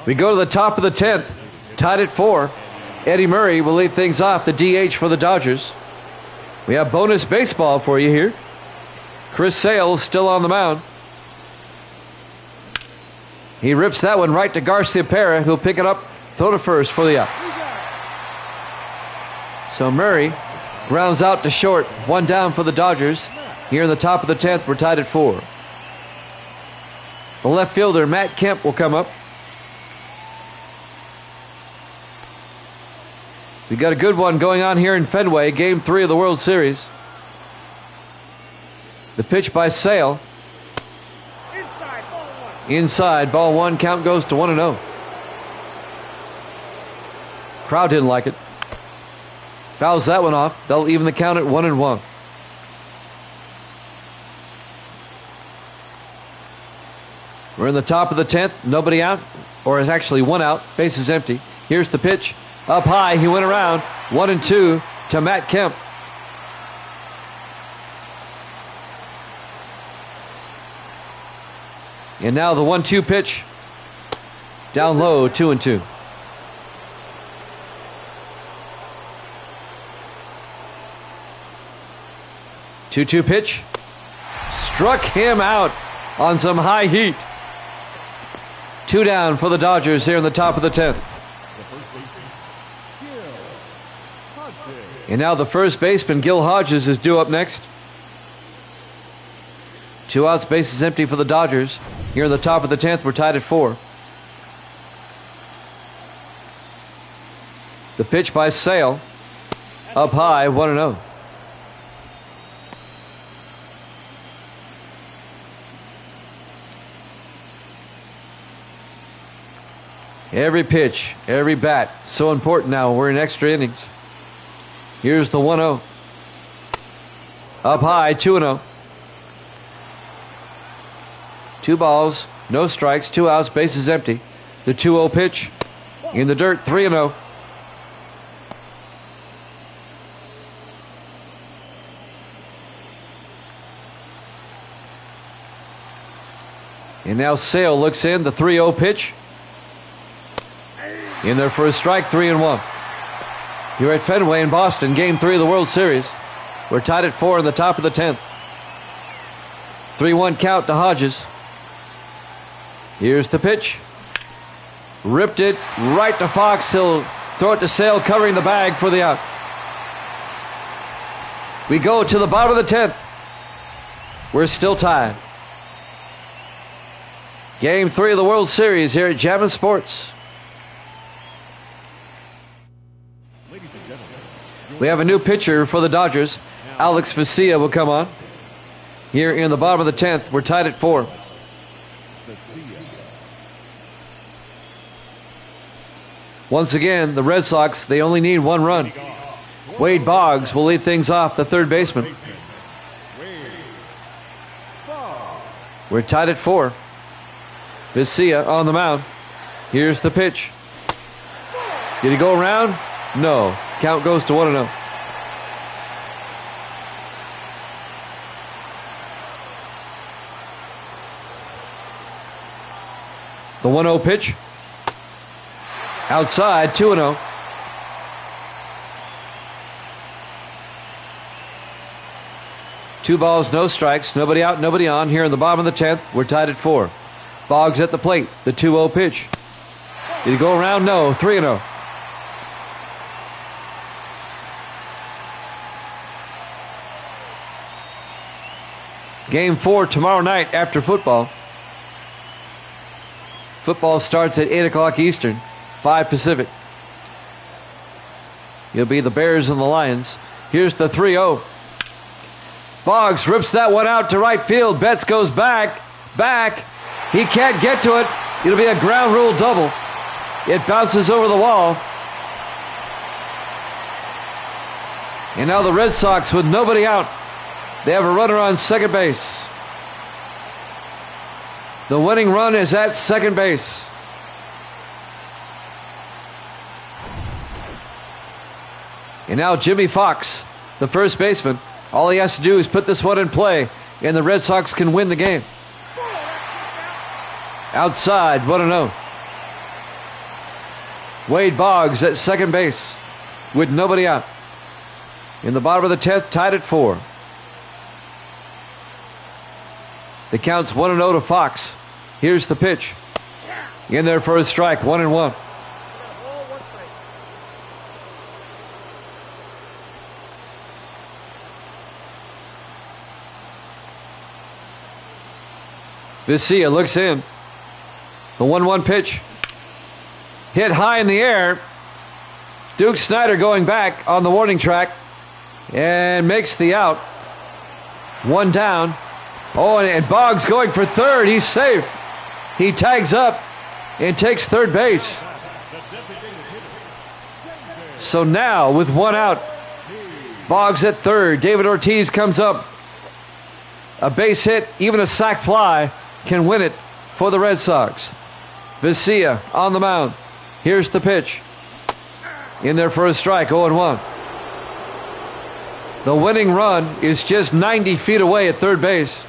We go to the top of the 10th, tied at 4. Eddie Murray will lead things off, the DH for the Dodgers. We have bonus baseball for you here. Chris Sale still on the mound. He rips that one right to Garciaparra, who'll pick it up, throw to first for the out. So Murray grounds out to short, 1 down for the Dodgers. Here in the top of the 10th, we're tied at 4. The left fielder, Matt Kemp, will come up. We got a good one going on here in Fenway, Game 3 of the World Series. The pitch by Sale. Inside, ball 1. Count goes to 1-0. Crowd didn't like it. Fouls that one off. They'll even the count at 1-1. We're in the top of the 10th. Nobody out. Or is actually 1 out. Base is empty. Here's the pitch. Up high, he went around. 1-2 to Matt Kemp. And now the 1-2 pitch. Down low, 2-2. Two-two pitch. Struck him out on some high heat. 2 down for the Dodgers here in the top of the 10th. And now the first baseman, Gil Hodges, is due up next. 2 outs, base is empty for the Dodgers. Here in the top of the 10th, we're tied at 4. The pitch by Sale. Up high, 1-0. Every pitch, every bat, so important now. We're in extra innings. Here's the 1-0. Up high, 2-0. 2 balls, no strikes, 2 outs, base is empty. The 2-0 pitch in the dirt, 3-0. And now Sale looks in, the 3-0 pitch. In there for a strike, 3-1. Here at Fenway in Boston, Game 3 of the World Series. We're tied at 4 in the top of the 10th. 3-1 count to Hodges. Here's the pitch. Ripped it right to Fox. He'll throw it to Sale, covering the bag for the out. We go to the bottom of the 10th. We're still tied. Game 3 of the World Series here at Jammin' Sports. Ladies and gentlemen, We have a new pitcher for the Dodgers. Alex Vesia will come on. Here in the bottom of the 10th, we're tied at 4. Once again, the Red Sox, they only need 1 run. Wade Boggs will lead things off, the third baseman. We're tied at 4. Vesia on the mound. Here's the pitch. Did he go around? No. Count goes to 1-0. The 1-0 pitch. Outside, 2-0. Two balls, no strikes. Nobody out, nobody on. Here in the bottom of the 10th, we're tied at 4. Boggs at the plate. The 2-0 pitch. Did he go around? No. 3-0. Game 4 tomorrow night after football. Football starts at 8 o'clock Eastern, 5 Pacific. It'll be the Bears and the Lions. Here's the 3-0. Boggs rips that one out to right field. Betts goes back. He can't get to it. It'll be a ground rule double. It bounces over the wall. And now the Red Sox with nobody out. They have a runner on second base. The winning run is at second base. And now Jimmy Fox, the first baseman. All he has to do is put this one in play, and the Red Sox can win the game. Outside, 1-0. Wade Boggs at second base with nobody out. In the bottom of the 10th, tied at 4. The count's 1-0 to Fox. Here's the pitch. In there for a strike, 1-1. Vesia looks in. The 1-1 pitch. Hit high in the air. Duke Snyder going back on the warning track and makes the out. 1 down. Oh, and Boggs going for third. He's safe. He tags up and takes third base. So now with 1 out, Boggs at third. David Ortiz comes up. A base hit, even a sac fly, can win it for the Red Sox. Vesia on the mound. Here's the pitch. In there for a strike, 0-1. The winning run is just 90 feet away at third base.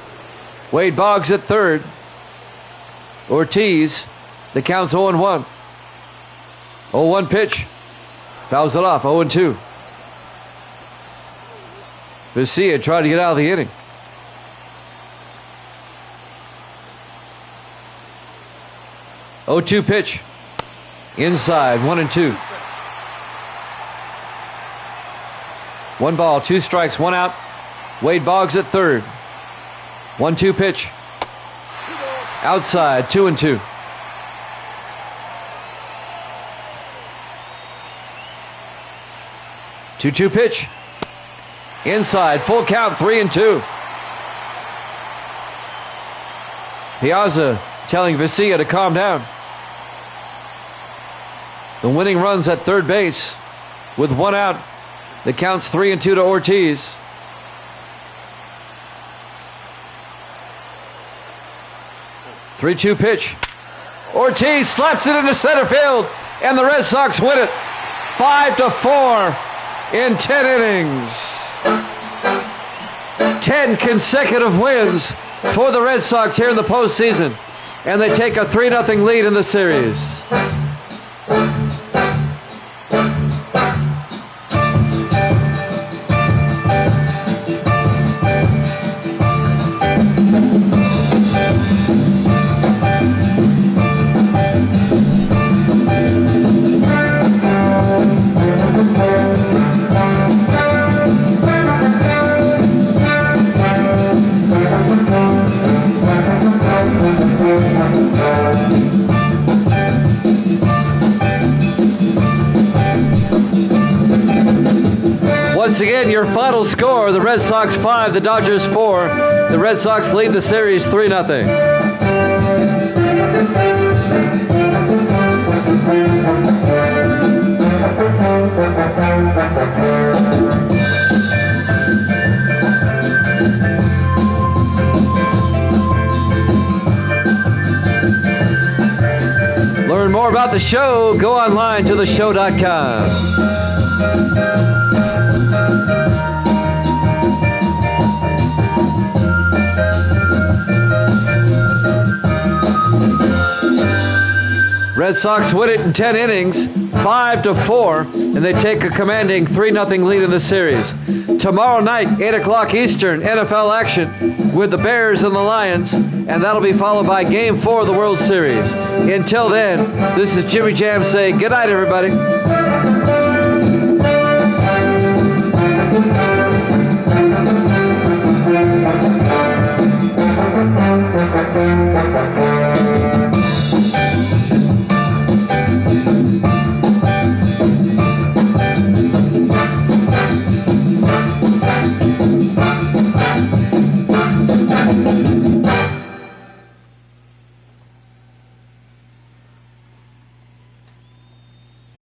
Wade Boggs at third. Ortiz, the count's 0-1. 0-1 pitch. Fouls it off, 0-2. Vesia tried to get out of the inning. 0-2 pitch. Inside, 1-2. 1 ball, 2 strikes, 1 out. Wade Boggs at third. 1-2 pitch. Outside, 2-2. Two pitch. Inside, full count, 3-2. Piazza telling Vesia to calm down. The winning run's at third base with 1 out. The count's 3-2 to Ortiz. Three-two pitch. Ortiz slaps it into center field, and the Red Sox win it 5-4 in 10 innings. 10 consecutive wins for the Red Sox here in the postseason, and they take a 3-0 lead in the series. once again, your final score, the Red Sox 5, the Dodgers 4. The Red Sox lead the series 3-0. Learn more about the show, go online to theshow.com. Red Sox win it in 10 innings, 5-4, and they take a commanding 3-0 lead in the series. Tomorrow night, 8 o'clock Eastern, NFL action with the Bears and the Lions, and that'll be followed by Game 4 of the World Series. Until then, this is Jimmy Jam saying good night, everybody.